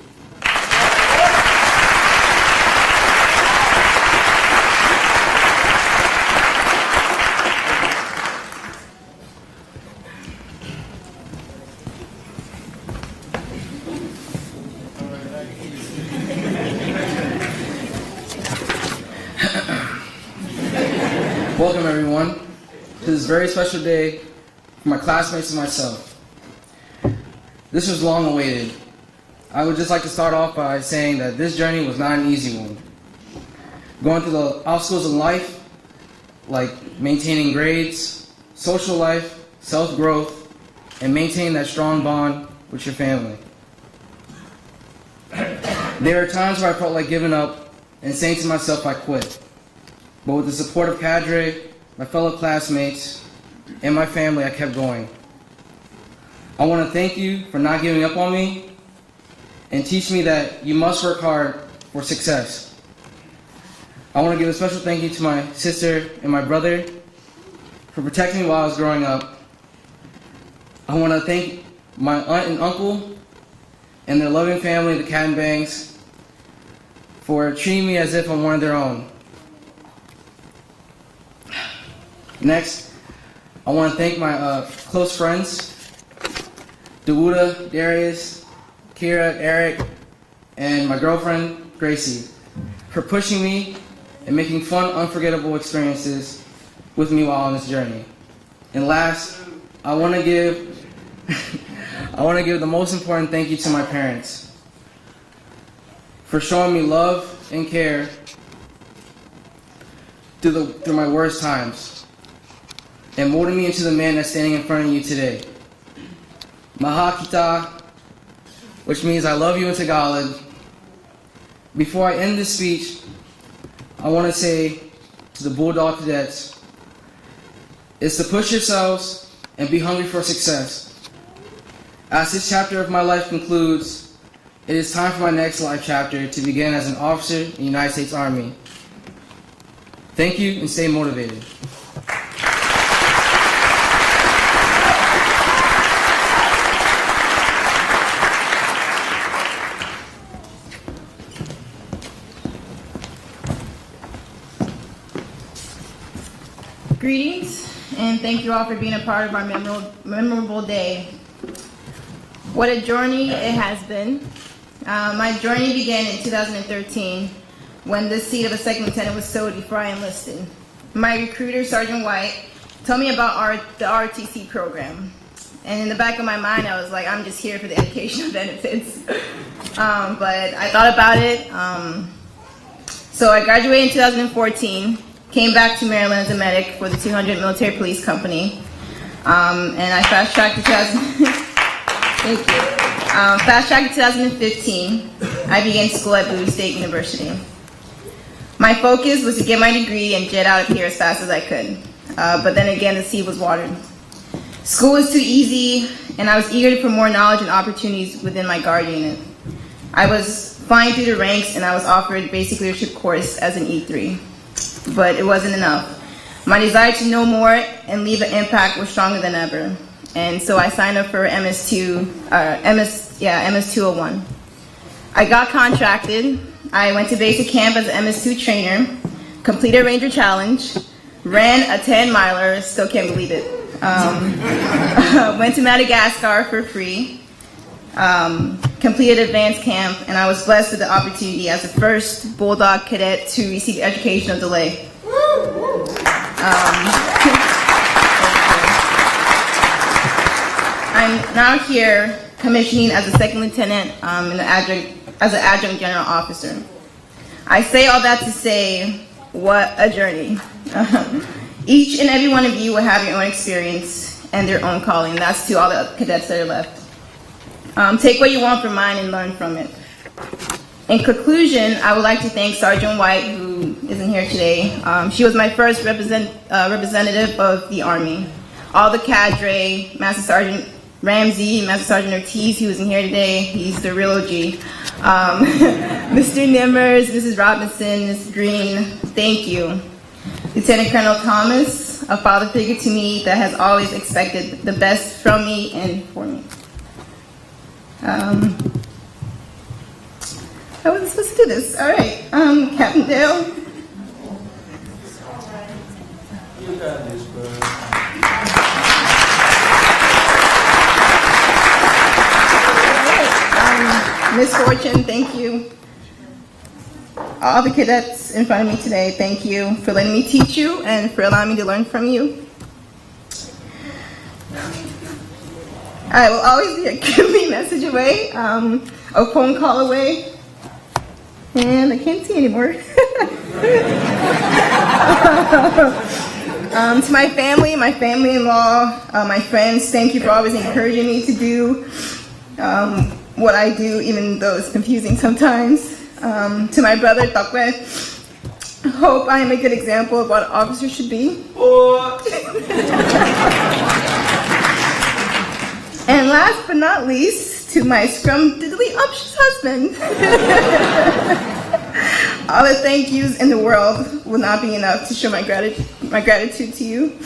Welcome everyone to this very special day for my classmates and myself. This was long awaited. I would just like to start off by saying that this journey was not an easy one. Going through the obstacles of life, like maintaining grades, social life, self-growth, and maintaining that strong bond with your family. There are times where I felt like giving up and saying to myself I quit. But with the support of cadre, my fellow classmates, and my family, I kept going. I want to thank you for not giving up on me and teach me that you must work hard for success. I want to give a special thank you to my sister and my brother for protecting me while I was growing up. I want to thank my aunt and uncle and their loving family, the Cadenbangs, for treating me as if I'm one of their own. Next, I want to thank my close friends, Dawuda, Darius, Kira, Eric, and my girlfriend, Gracie, for pushing me and making fun, unforgettable experiences with me while on this journey. And last, I want to give the most important thank you to my parents for showing me love and care through my worst times, and molding me into the man that's standing in front of you today. Mahakita, which means I love you in Tagalog. Before I end this speech, I want to say to the Bulldog Cadets, is to push yourselves and be hungry for success. As this chapter of my life concludes, it is time for my next life chapter to begin as an officer in the United States Army. Thank you and stay motivated. Greetings, and thank you all for being a part of our memorable day. What a journey it has been. My journey began in 2013 when the seat of a second lieutenant was sold before I enlisted. My recruiter, Sergeant White, told me about the ROTC program. And in the back of my mind, I was like, I'm just here for the educational benefits. But I thought about it. So I graduated in 2014. Came back to Maryland as a medic for the 200 Military Police Company, and I fast-tracked to 2015. I began school at Bowie State University. My focus was to get my degree and jet out of here as fast as I could, but then again the seed was watered. School was too easy, and I was eager for more knowledge and opportunities within my Guard unit. I was flying through the ranks, and I was offered basic leadership course as an E3. But it wasn't enough. My desire to know more and leave an impact was stronger than ever. And so I signed up for MS201. I got contracted. I went to basic camp as an MS2 trainer, completed a Ranger Challenge, ran a 10-miler, still can't believe it. Went to Madagascar for free, completed advanced camp, and I was blessed with the opportunity as the first Bulldog cadet to receive educational delay. I'm now here commissioning as a second lieutenant as an adjunct general officer. I say all that to say, what a journey. Each and every one of you will have your own experience and their own calling. That's to all the cadets that are left. Take what you want from mine and learn from it. In conclusion, I would like to thank Sergeant White, who isn't here today. She was my first representative of the Army. All the cadre, Master Sergeant Ramsey, Master Sergeant Ortiz, who isn't here today, he's the real OG. Mr. Nimmers, Mrs. Robinson, Ms. Green, thank you. Lieutenant Colonel Thomas, a father figure to me that has always expected the best from me and for me. I wasn't supposed to do this. All right, Captain Dale. You got this, bro. Miss Fortune, thank you. All the cadets in front of me today, thank you for letting me teach you and for allowing me to learn from you. I will always be a complete message away, a phone call away, and I can't see anymore. To my family-in-law, my friends, thank you for always encouraging me to do what I do, even though it's confusing sometimes. To my brother, Tokwe, hope I am a good example of what an officer should be. And last but not least, to my scrum-diddly-umptious husband. All the thank yous in the world will not be enough to show my gratitude to you.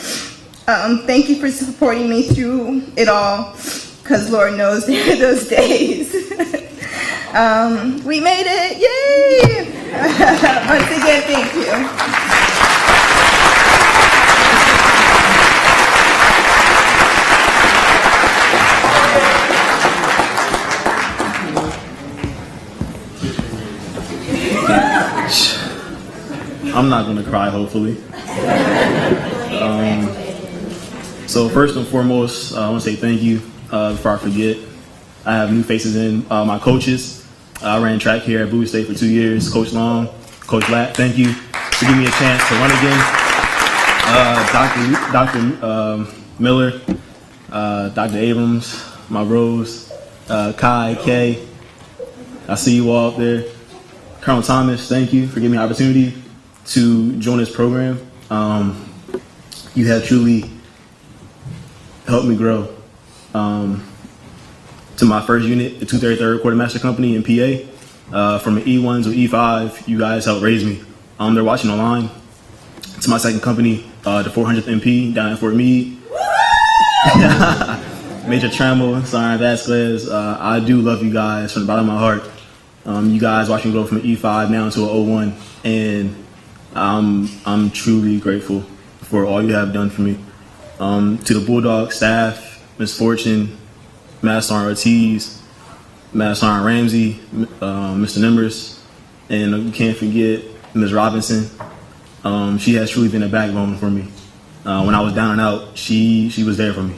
Thank you for supporting me through it all, because Lord knows there are those days. We made it, yay! Once again, thank you. I'm not going to cry, hopefully. So first and foremost, I want to say thank you. Before I forget, I have new faces in. My coaches, I ran track here at Bowie State for 2 years. Coach Long, Coach Latt, thank you for giving me a chance to run again. Dr. Miller, Dr. Abrams, my bros, Kai, Kay, I see you all up there. Colonel Thomas, thank you for giving me the opportunity to join this program. You have truly helped me grow. To my first unit, the 233rd Quartermaster Company in PA, from an E1 to E5, you guys helped raise me. They're watching online. To my second company, the 400th MP down at Fort Meade. Major Trammell, Sergeant Vasquez, I do love you guys from the bottom of my heart. You guys watched me go from an E5 now to an 01, and I'm truly grateful for all you have done for me. To the Bulldog staff, Ms. Fortune, Master Sergeant Ortiz, Master Sergeant Ramsey, Mr. Nimmers, and you can't forget Ms. Robinson. She has truly been a backbone for me. When I was down and out, she was there for me.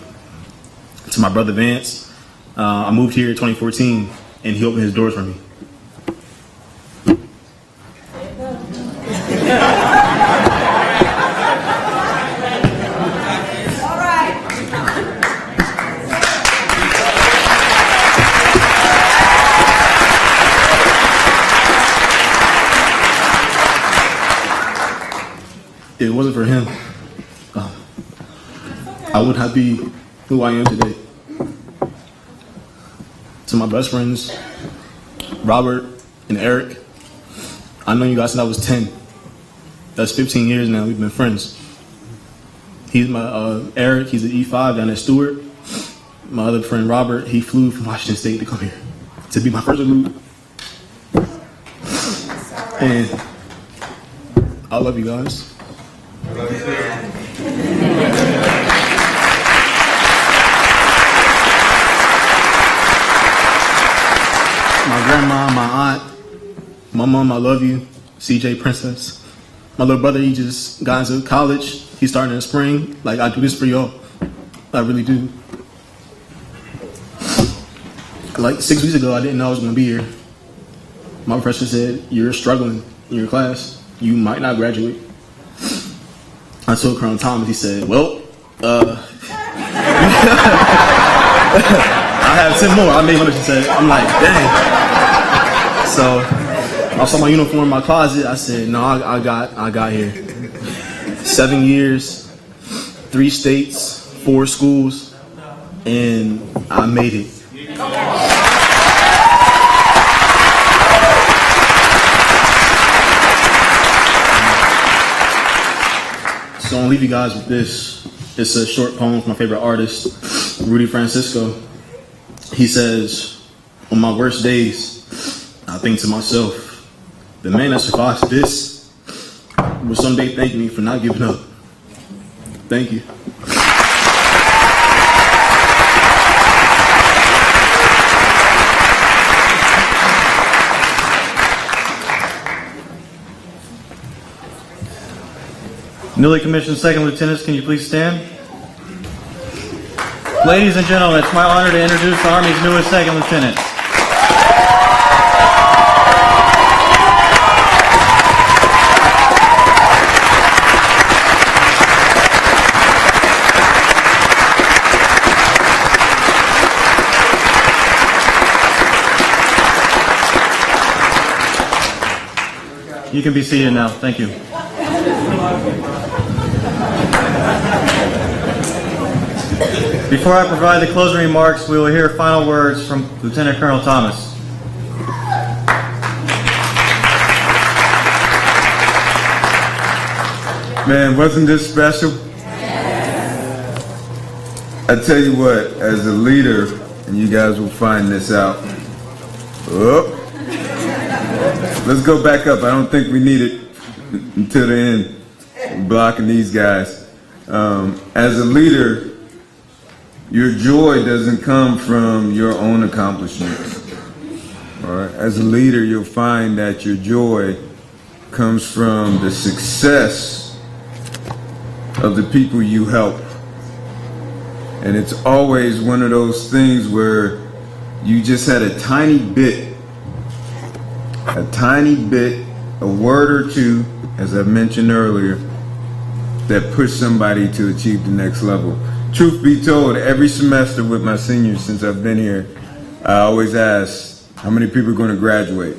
To my brother Vance, I moved here in 2014, and he opened his doors for me. If it wasn't for him, I would not be who I am today. To my best friends, Robert and Eric, I know you guys since I was 10. That's 15 years now, we've been friends. He's my, Eric, he's an E5 down at Stewart. My other friend, Robert, he flew from Washington State to come here to be my first recruit. And I love you guys. I love you too. My mom, I love you. CJ Princess. My little brother, he just got into college. He's starting in the spring. Like, I do this for y'all. I really do. Like 6 weeks ago, I didn't know I was going to be here. My professor said, you're struggling in your class. You might not graduate. I told Colonel Thomas, he said, well, I have 10 more. I made one, she said. I'm like, dang. So I saw my uniform in my closet. I said, no, I got here. 7 years, 3 states, 4 schools, and I made it. So I'll leave you guys with this. It's a short poem from my favorite artist, Rudy Francisco. He says, on my worst days, I think to myself, the man that survived this will someday thank me for not giving up. Thank you. Newly commissioned second lieutenants, can you please stand? Ladies and gentlemen, it's my honor to introduce the Army's newest second lieutenant. You can be seated now. Thank you. Before I provide the closing remarks, we will hear final words from Lieutenant Colonel Thomas. Man, wasn't this special? I tell you what, as a leader, and you guys will find this out. Oh. Let's go back up. I don't think we need it until the end. I'm blocking these guys. As a leader, your joy doesn't come from your own accomplishments. All right? As a leader, you'll find that your joy comes from the success of the people you help. And it's always one of those things where you just had a tiny bit, a word or two, as I mentioned earlier, that pushed somebody to achieve the next level. Truth be told, every semester with my seniors since I've been here, I always ask, how many people are going to graduate?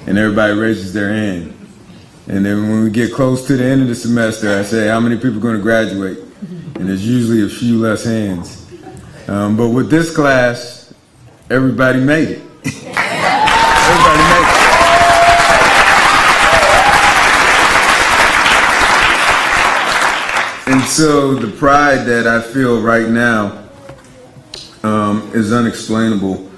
And everybody raises their hand. And then when we get close to the end of the semester, I say, how many people are going to graduate? And there's usually a few less hands. But with this class, everybody made it. Everybody made it. And so the pride that I feel right now is unexplainable.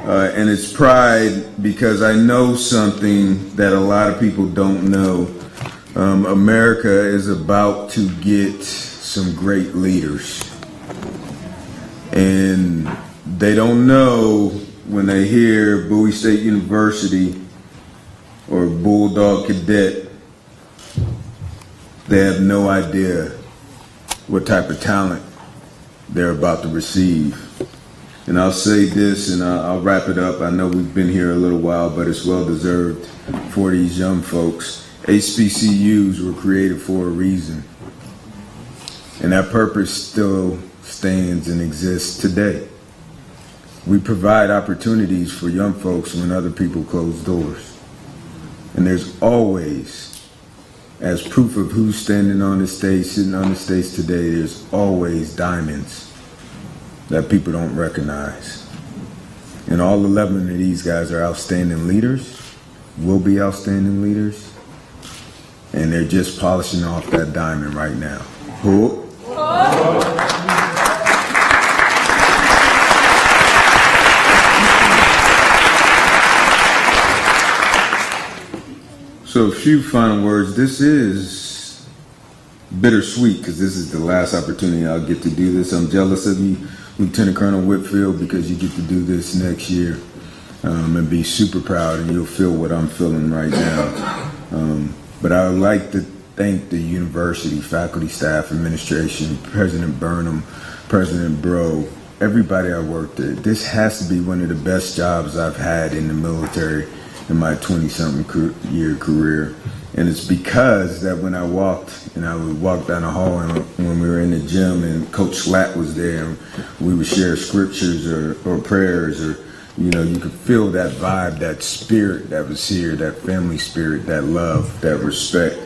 And it's pride because I know something that a lot of people don't know. America is about to get some great leaders. And they don't know when they hear Bowie State University or Bulldog Cadet, they have no idea what type of talent they're about to receive. And I'll say this and I'll wrap it up. I know we've been here a little while, but it's well deserved for these young folks. HBCUs were created for a reason. And that purpose still stands and exists today. We provide opportunities for young folks when other people close doors. And there's always, as proof of who's standing on the stage, sitting on the stage today, there's always diamonds that people don't recognize. And all 11 of these guys are outstanding leaders, will be outstanding leaders, and they're just polishing off that diamond right now. Who? So a few final words. This is bittersweet because this is the last opportunity I'll get to do this. I'm jealous of you, Lieutenant Colonel Whitfield, because you get to do this next year. and be super proud, and you'll feel what I'm feeling right now. But I would like to thank the university, faculty, staff, administration, President Burnham, President Bro, everybody I worked with. This has to be one of the best jobs I've had in the military in my 20-something year career. And it's because that when I walked, and I would walk down the hall, and when we were in the gym and Coach Slatt was there, and we would share scriptures or prayers, or, you know, you could feel that vibe, that spirit that was here, that family spirit, that love, that respect.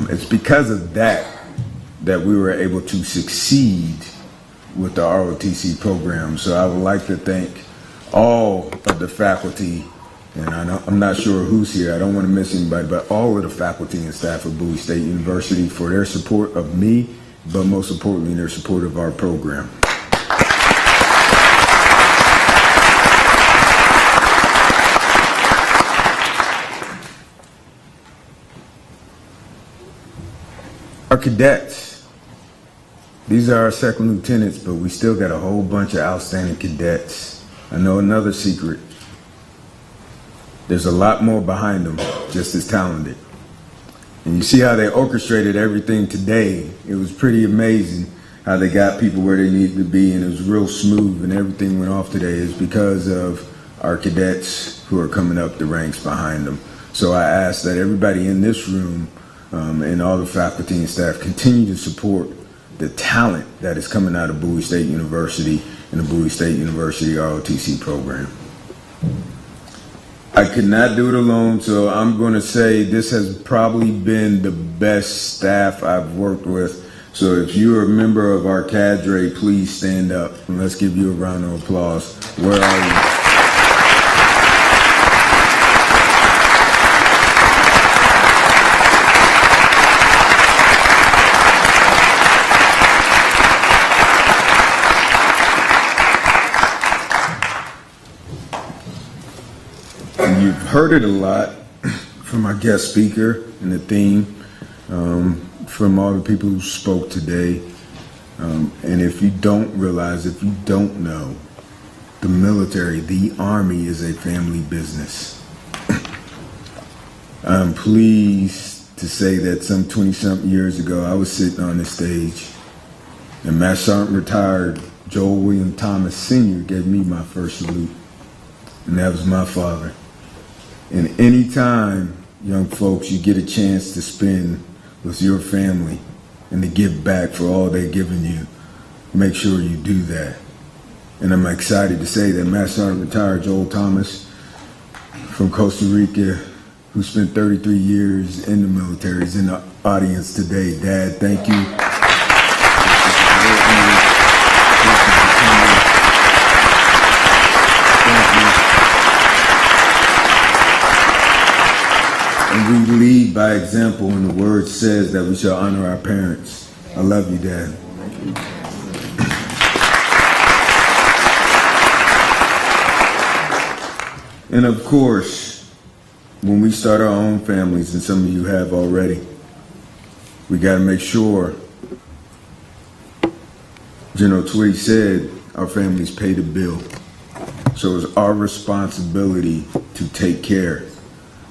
It's because of that we were able to succeed with the ROTC program. So I would like to thank all of the faculty, and I'm not sure who's here, I don't want to miss anybody, but all of the faculty and staff of Bowie State University for their support of me, but most importantly, their support of our program. Our cadets, these are our second lieutenants, but we still got a whole bunch of outstanding cadets. I know another secret. There's a lot more behind them, just as talented. And you see how they orchestrated everything today. It was pretty amazing how they got people where they needed to be, and it was real smooth, and everything went off today is because of our cadets who are coming up the ranks behind them. So I ask that everybody in this room and all the faculty and staff continue to support the talent that is coming out of Bowie State University and the Bowie State University ROTC program. I could not do it alone, so I'm going to say this has probably been the best staff I've worked with. So if you're a member of our cadre, please stand up and let's give you a round of applause. Where are you? You've heard it a lot from our guest speaker and the theme, from all the people who spoke today. And if you don't realize, if you don't know, the military, the Army is a family business. I'm pleased to say that some 20-something years ago, I was sitting on the stage, and Master Sergeant retired Joel William Thomas Sr. gave me my first salute, and that was my father. And anytime, young folks, you get a chance to spend with your family and to give back for all they've given you, make sure you do that. And I'm excited to say that Master Sergeant retired Joel Thomas from Costa Rica, who spent 33 years in the military, is in the audience today. Dad, thank you. And we lead by example, and the word says that we shall honor our parents. I love you, Dad. And of course, when we start our own families, and some of you have already, we got to make sure, General Twitty said, our families pay the bill. So it's our responsibility to take care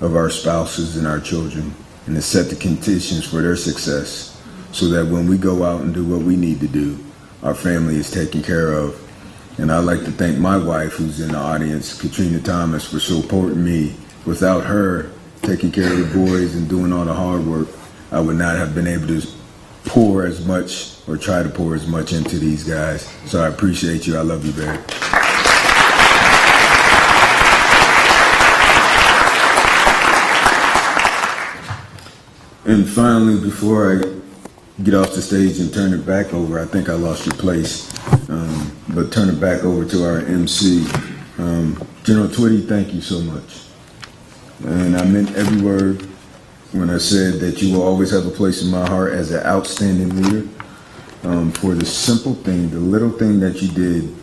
of our spouses and our children, and to set the conditions for their success, so that when we go out and do what we need to do, our family is taken care of. And I'd like to thank my wife, who's in the audience, Katrina Thomas, for supporting me. Without her taking care of the boys and doing all the hard work, I would not have been able to pour as much, or try to pour as much, into these guys. So I appreciate you. I love you, Barry. And finally, before I get off the stage and turn it back over, I think I lost your place, but turn it back over to our MC. General Twitty, thank you so much. And I meant every word when I said that you will always have a place in my heart as an outstanding leader, for the simple thing, the little thing that you did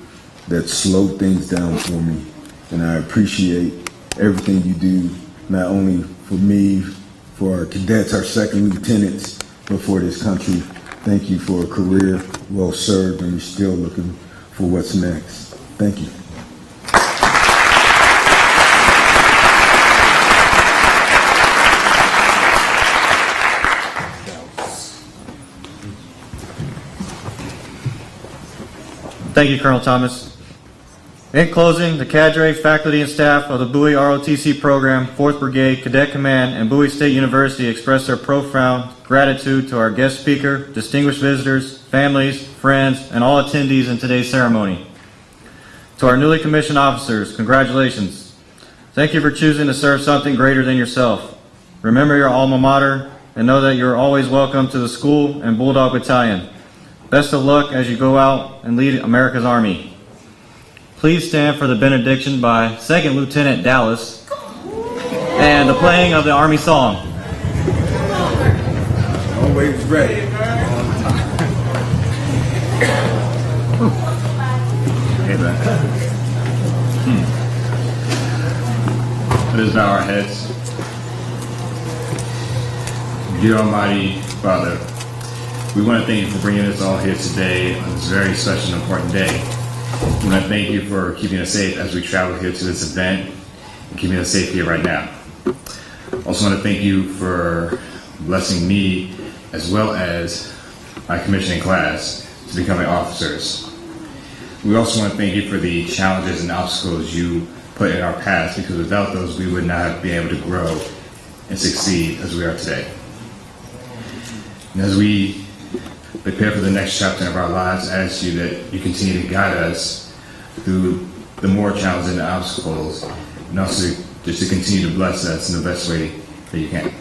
that slowed things down for me. And I appreciate everything you do, not only for me, for our cadets, our second lieutenants, but for this country. Thank you for a career well served, and we're still looking for what's next. Thank you. Thank you, Colonel Thomas. In closing, the cadre, faculty, and staff of the Bowie ROTC program, 4th Brigade, Cadet Command, and Bowie State University express their profound gratitude to our guest speaker, distinguished visitors, families, friends, and all attendees in today's ceremony. To our newly commissioned officers, congratulations. Thank you for choosing to serve something greater than yourself. Remember your alma mater and know that you're always welcome to the school and Bulldog Battalion. Best of luck as you go out and lead America's Army. Please stand for the benediction by 2nd Lieutenant Dallas and the playing of the Army song. Always ready. Hey, man. Let us bow our heads. Dear Almighty Father, we want to thank you for bringing us all here today on this very special and important day. We want to thank you for keeping us safe as we travel here to this event and keeping us safe here right now. Also want to thank you for blessing me as well as my commissioning class to becoming officers. We also want to thank you for the challenges and obstacles you put in our past, because without those we would not have been able to grow and succeed as we are today. And as we prepare for the next chapter of our lives, I ask you that you continue to guide us through the more challenges and obstacles, and also just to continue to bless us in the best way that you can.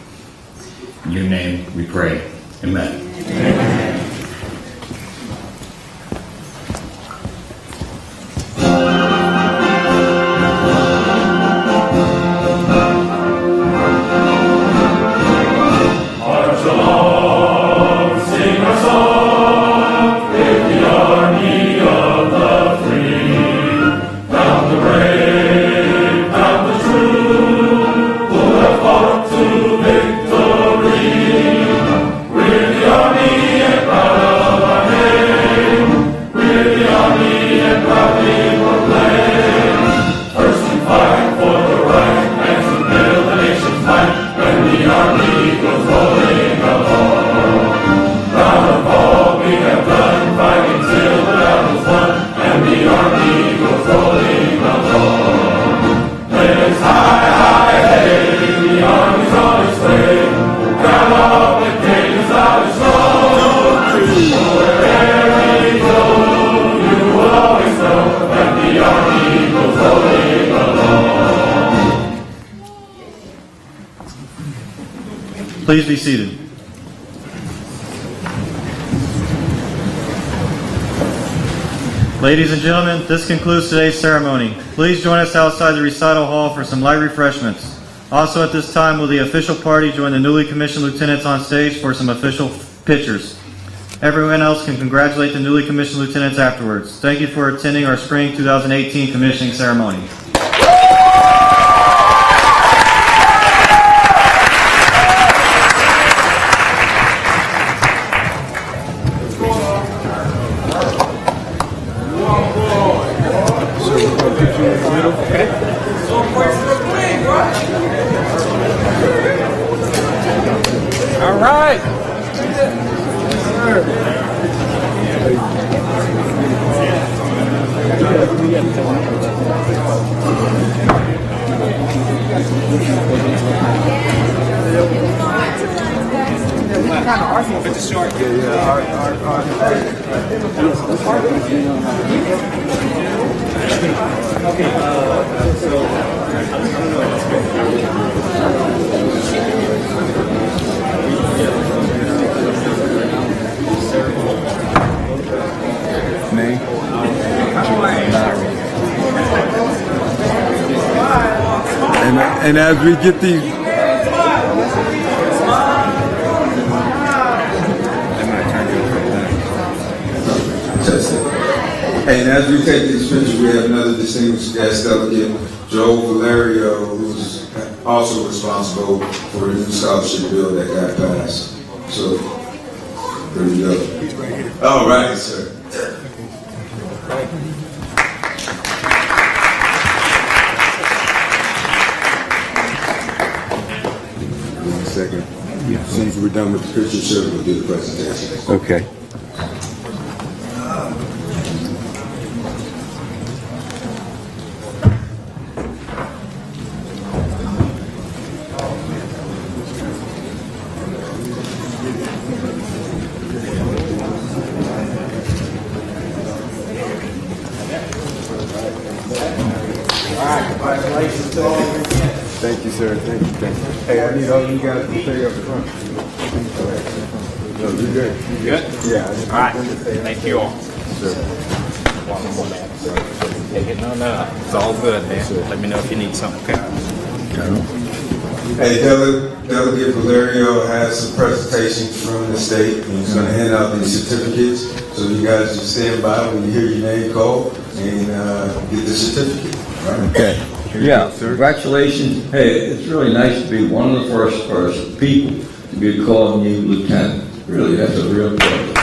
In your name we pray. Amen. Amen. Please be seated. Ladies and gentlemen, this concludes today's ceremony. Please join us outside the recital hall for some light refreshments. Also at this time, will the official party join the newly commissioned lieutenants on stage for some official pictures. Everyone else can congratulate the newly commissioned lieutenants afterwards. Thank you for attending our spring 2018 commissioning ceremony. All right. And as we get these, and as we take these pictures, we have another distinguished guest delegate, Joe Valerio, who's also responsible for the new scholarship bill that got passed. So, there you go. All right, sir. Second. Yeah. As soon as we're done with the picture, sir, we'll do the presentation. Okay. Thank you, sir. Thank you. Hey, I need all you guys to stay up front. No, you're good. You good? Yeah. All right. Thank you all. Sure. No. It's all good, man. Let me know if you need something, okay? Hey, Delegate Valerio has some presentations from the state, and he's going to hand out these certificates. So you guys just stand by when you hear your name called and get the certificate. Right. Okay. Yeah. Congratulations. Hey, it's really nice to be one of the first people to be calling you lieutenant. Really, that's a real pleasure.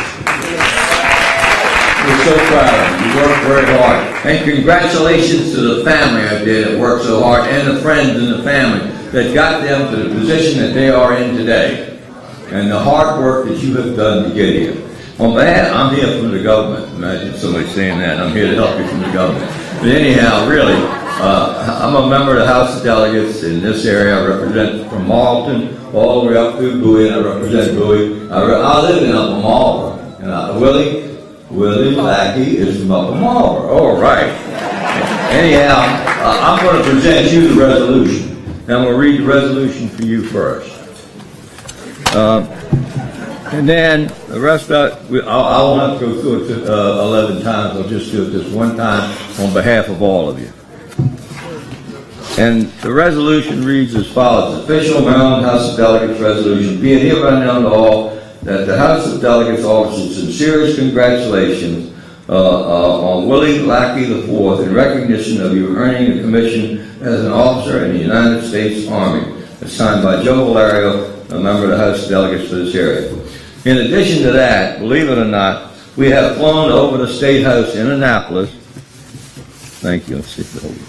We're so proud of you. You work very hard. And congratulations to the family out there that worked so hard, and the friends in the family that got them to the position that they are in today, and the hard work that you have done to get here. On behalf, I'm here from the government. Imagine somebody saying that. I'm here to help you from the government. But anyhow, really, I'm a member of the House of Delegates in this area. I represent from Marlton all the way up through Bowie, and I represent Bowie. I live in Upper Marlboro, and Willie Lackey is from Upper Marlboro. All right. Anyhow, I'm going to present you the resolution. Now I'm going to read the resolution for you first. And then the rest of it, I won't have to go through it 11 times. I'll just do it this one time on behalf of all of you. And the resolution reads as follows. Official Maryland House of Delegates resolution. Be it hereby known to all that the House of Delegates offers sincerest congratulations on Willie Lackey IV in recognition of you earning a commission as an officer in the United States Army. It's signed by Joe Valerio, a member of the House of Delegates for this area. In addition to that, believe it or not, we have flown over the State House in Annapolis. Thank you. Let's see if it holds.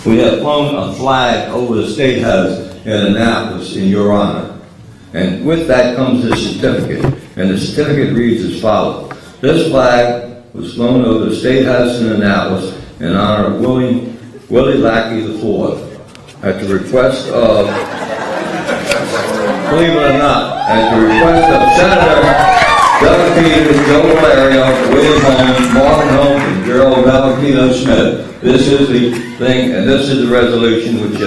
We have flown a flag over the State House in Annapolis in your honor. And with that comes this certificate. And the certificate reads as follows. This flag was flown over the State House in Annapolis in honor of Willie Lackey IV at the request of, believe it or not, at the request of Senator Doug Peters, Joe Valerio, William Holmes, Martin Holmes, and Gerald Valentino Smith. This is the thing, and this is the resolution which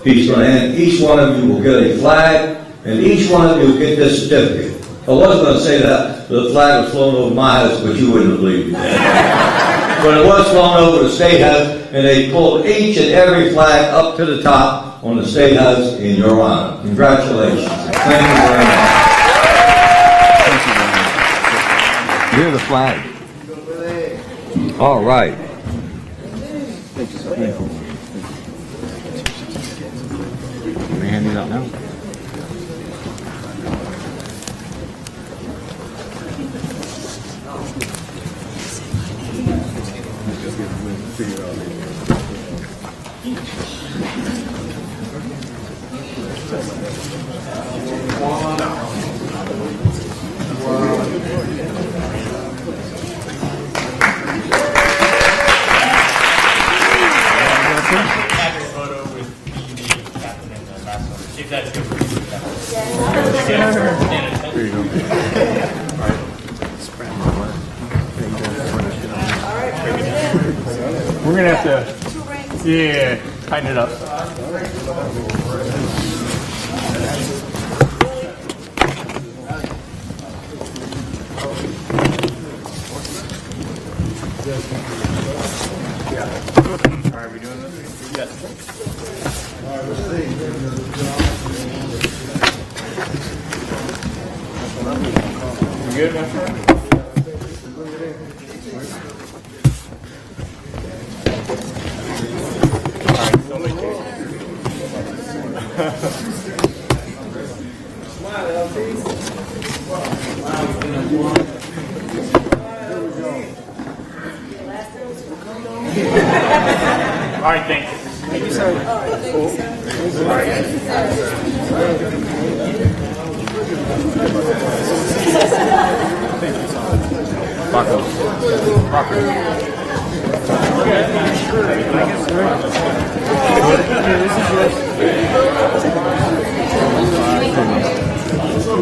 he's going to hand. Each one of you will get a flag, and each one of you will get this certificate. I was going to say that the flag was flown over my house, but you wouldn't have believed me. But it was flown over the State House, and they pulled each and every flag up to the top on the State House in your honor. Congratulations. Thank you very much. Here's the flag. All right. Let me hand it out now. We're going to have to, tighten it up. All right, we doing this? Yes. All right, let's see. You good, my friend? All right, thank you. Thank you, sir.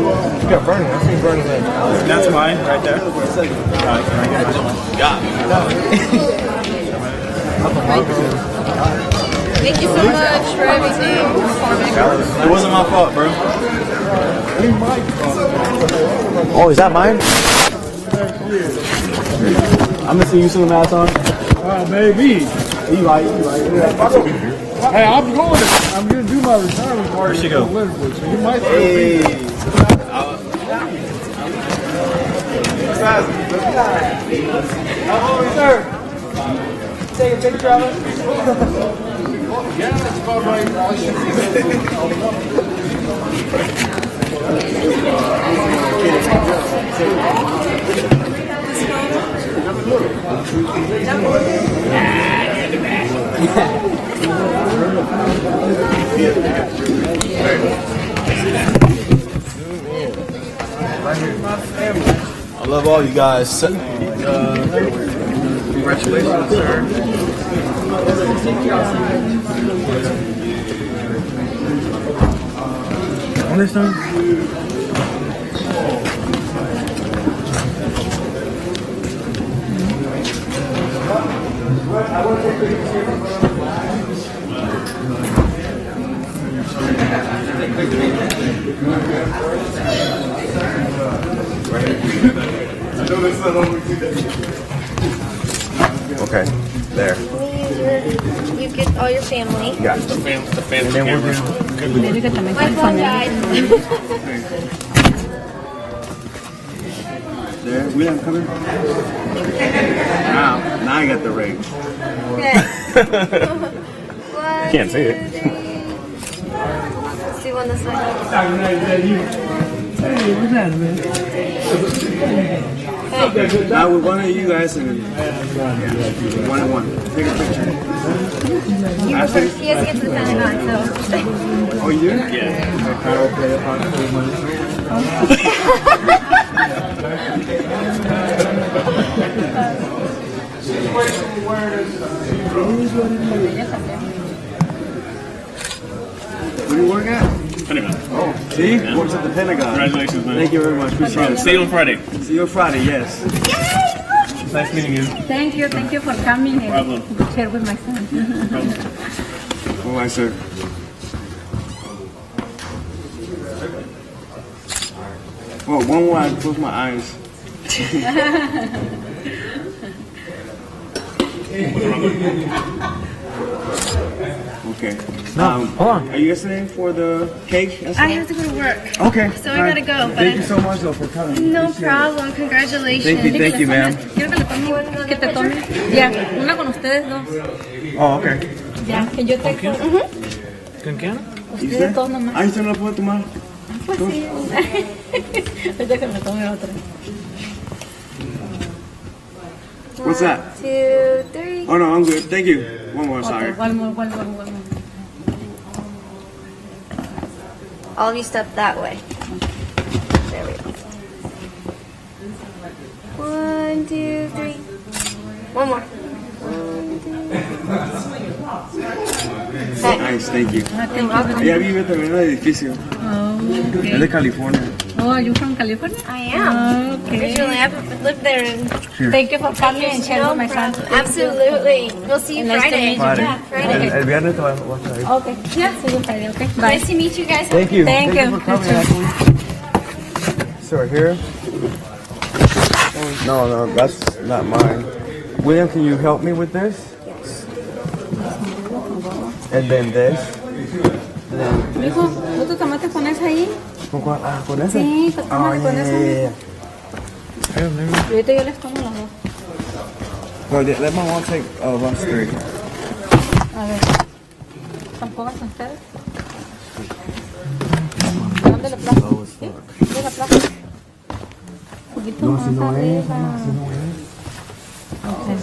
You got Bernie. I see Bernie there. That's mine, right there. Can I get mine? Yeah. Thank you so much for everything. It wasn't my fault, bro. Oh, is that mine? I'm gonna see you soon, Marathon. Maybe. You right. Hey, I'm gonna do my retirement party. Where'd she go? So you might sir. Take a picture of it. Yeah, that's about right. I love all you guys. Congratulations, sir. Understand? Okay, there. You get all your family. Got the family. And then we'll do. My phone died. There, William coming. Now I got the ring. Can't see it. See one this way. Hey, what's that, man? Now with one of you guys and one on one. Take a picture. He has to get to the Pentagon, so. Oh, you do? Where do you work at? Pentagon. Oh, see? Works at the Pentagon. Congratulations, man. Thank you very much. Appreciate it. See you on Friday. See you on Friday, yes. Nice meeting you. Thank you for coming and Problem. share with my son. All right, sir. Oh, one more, I close my eyes. Okay. Hold on. Are you listening for the cake? I have to go to work. Okay. So I gotta go. But Thank you so much, though, for coming. No Appreciate it. problem. Congratulations. Thank you, ma'am. Quiero que le tome, que te tome. Ya, una con ustedes dos. Oh, okay. Ya, que yo te. ¿Con quién? Ustedes dos nomás. Ah, ¿usted no la puede tomar? Pues sí. Ahorita que me tome otra. What's that? 1, 2, 3. Oh, no, I'm good. Thank you. One more, sorry. One more. All of you step that way. There we go. 1, 2, 3. One more. 1, 2. Nice, thank you. Ella vive también en el edificio. Oh, okay. Es de California. Oh, are you from California? I am. Okay. Originally, I've lived there. And Thank you for coming and sharing with my son. Absolutely. We'll see you Nice to Friday. meet you. Yeah, Friday. El viernes te voy a traer. Okay. Yeah, see you Friday. Okay. Bye. Nice to meet you guys. Thank you. Thank you. for coming, Ashley. So here? No, that's not mine. William, can you help me with this? Yes. And then this. Mijo, ¿tú tus tomates pones ahí? ¿Con cuál? Ah, ¿con ese? Sí, tómale con eso. yeah. Y ahorita yo les tomo las dos. No, let my mom take us 3. A ver. ¿Tampoco son ustedes? ¿Dónde la plaza? ¿Sí? ¿Dónde la plaza? Un poquito más arriba. Okay.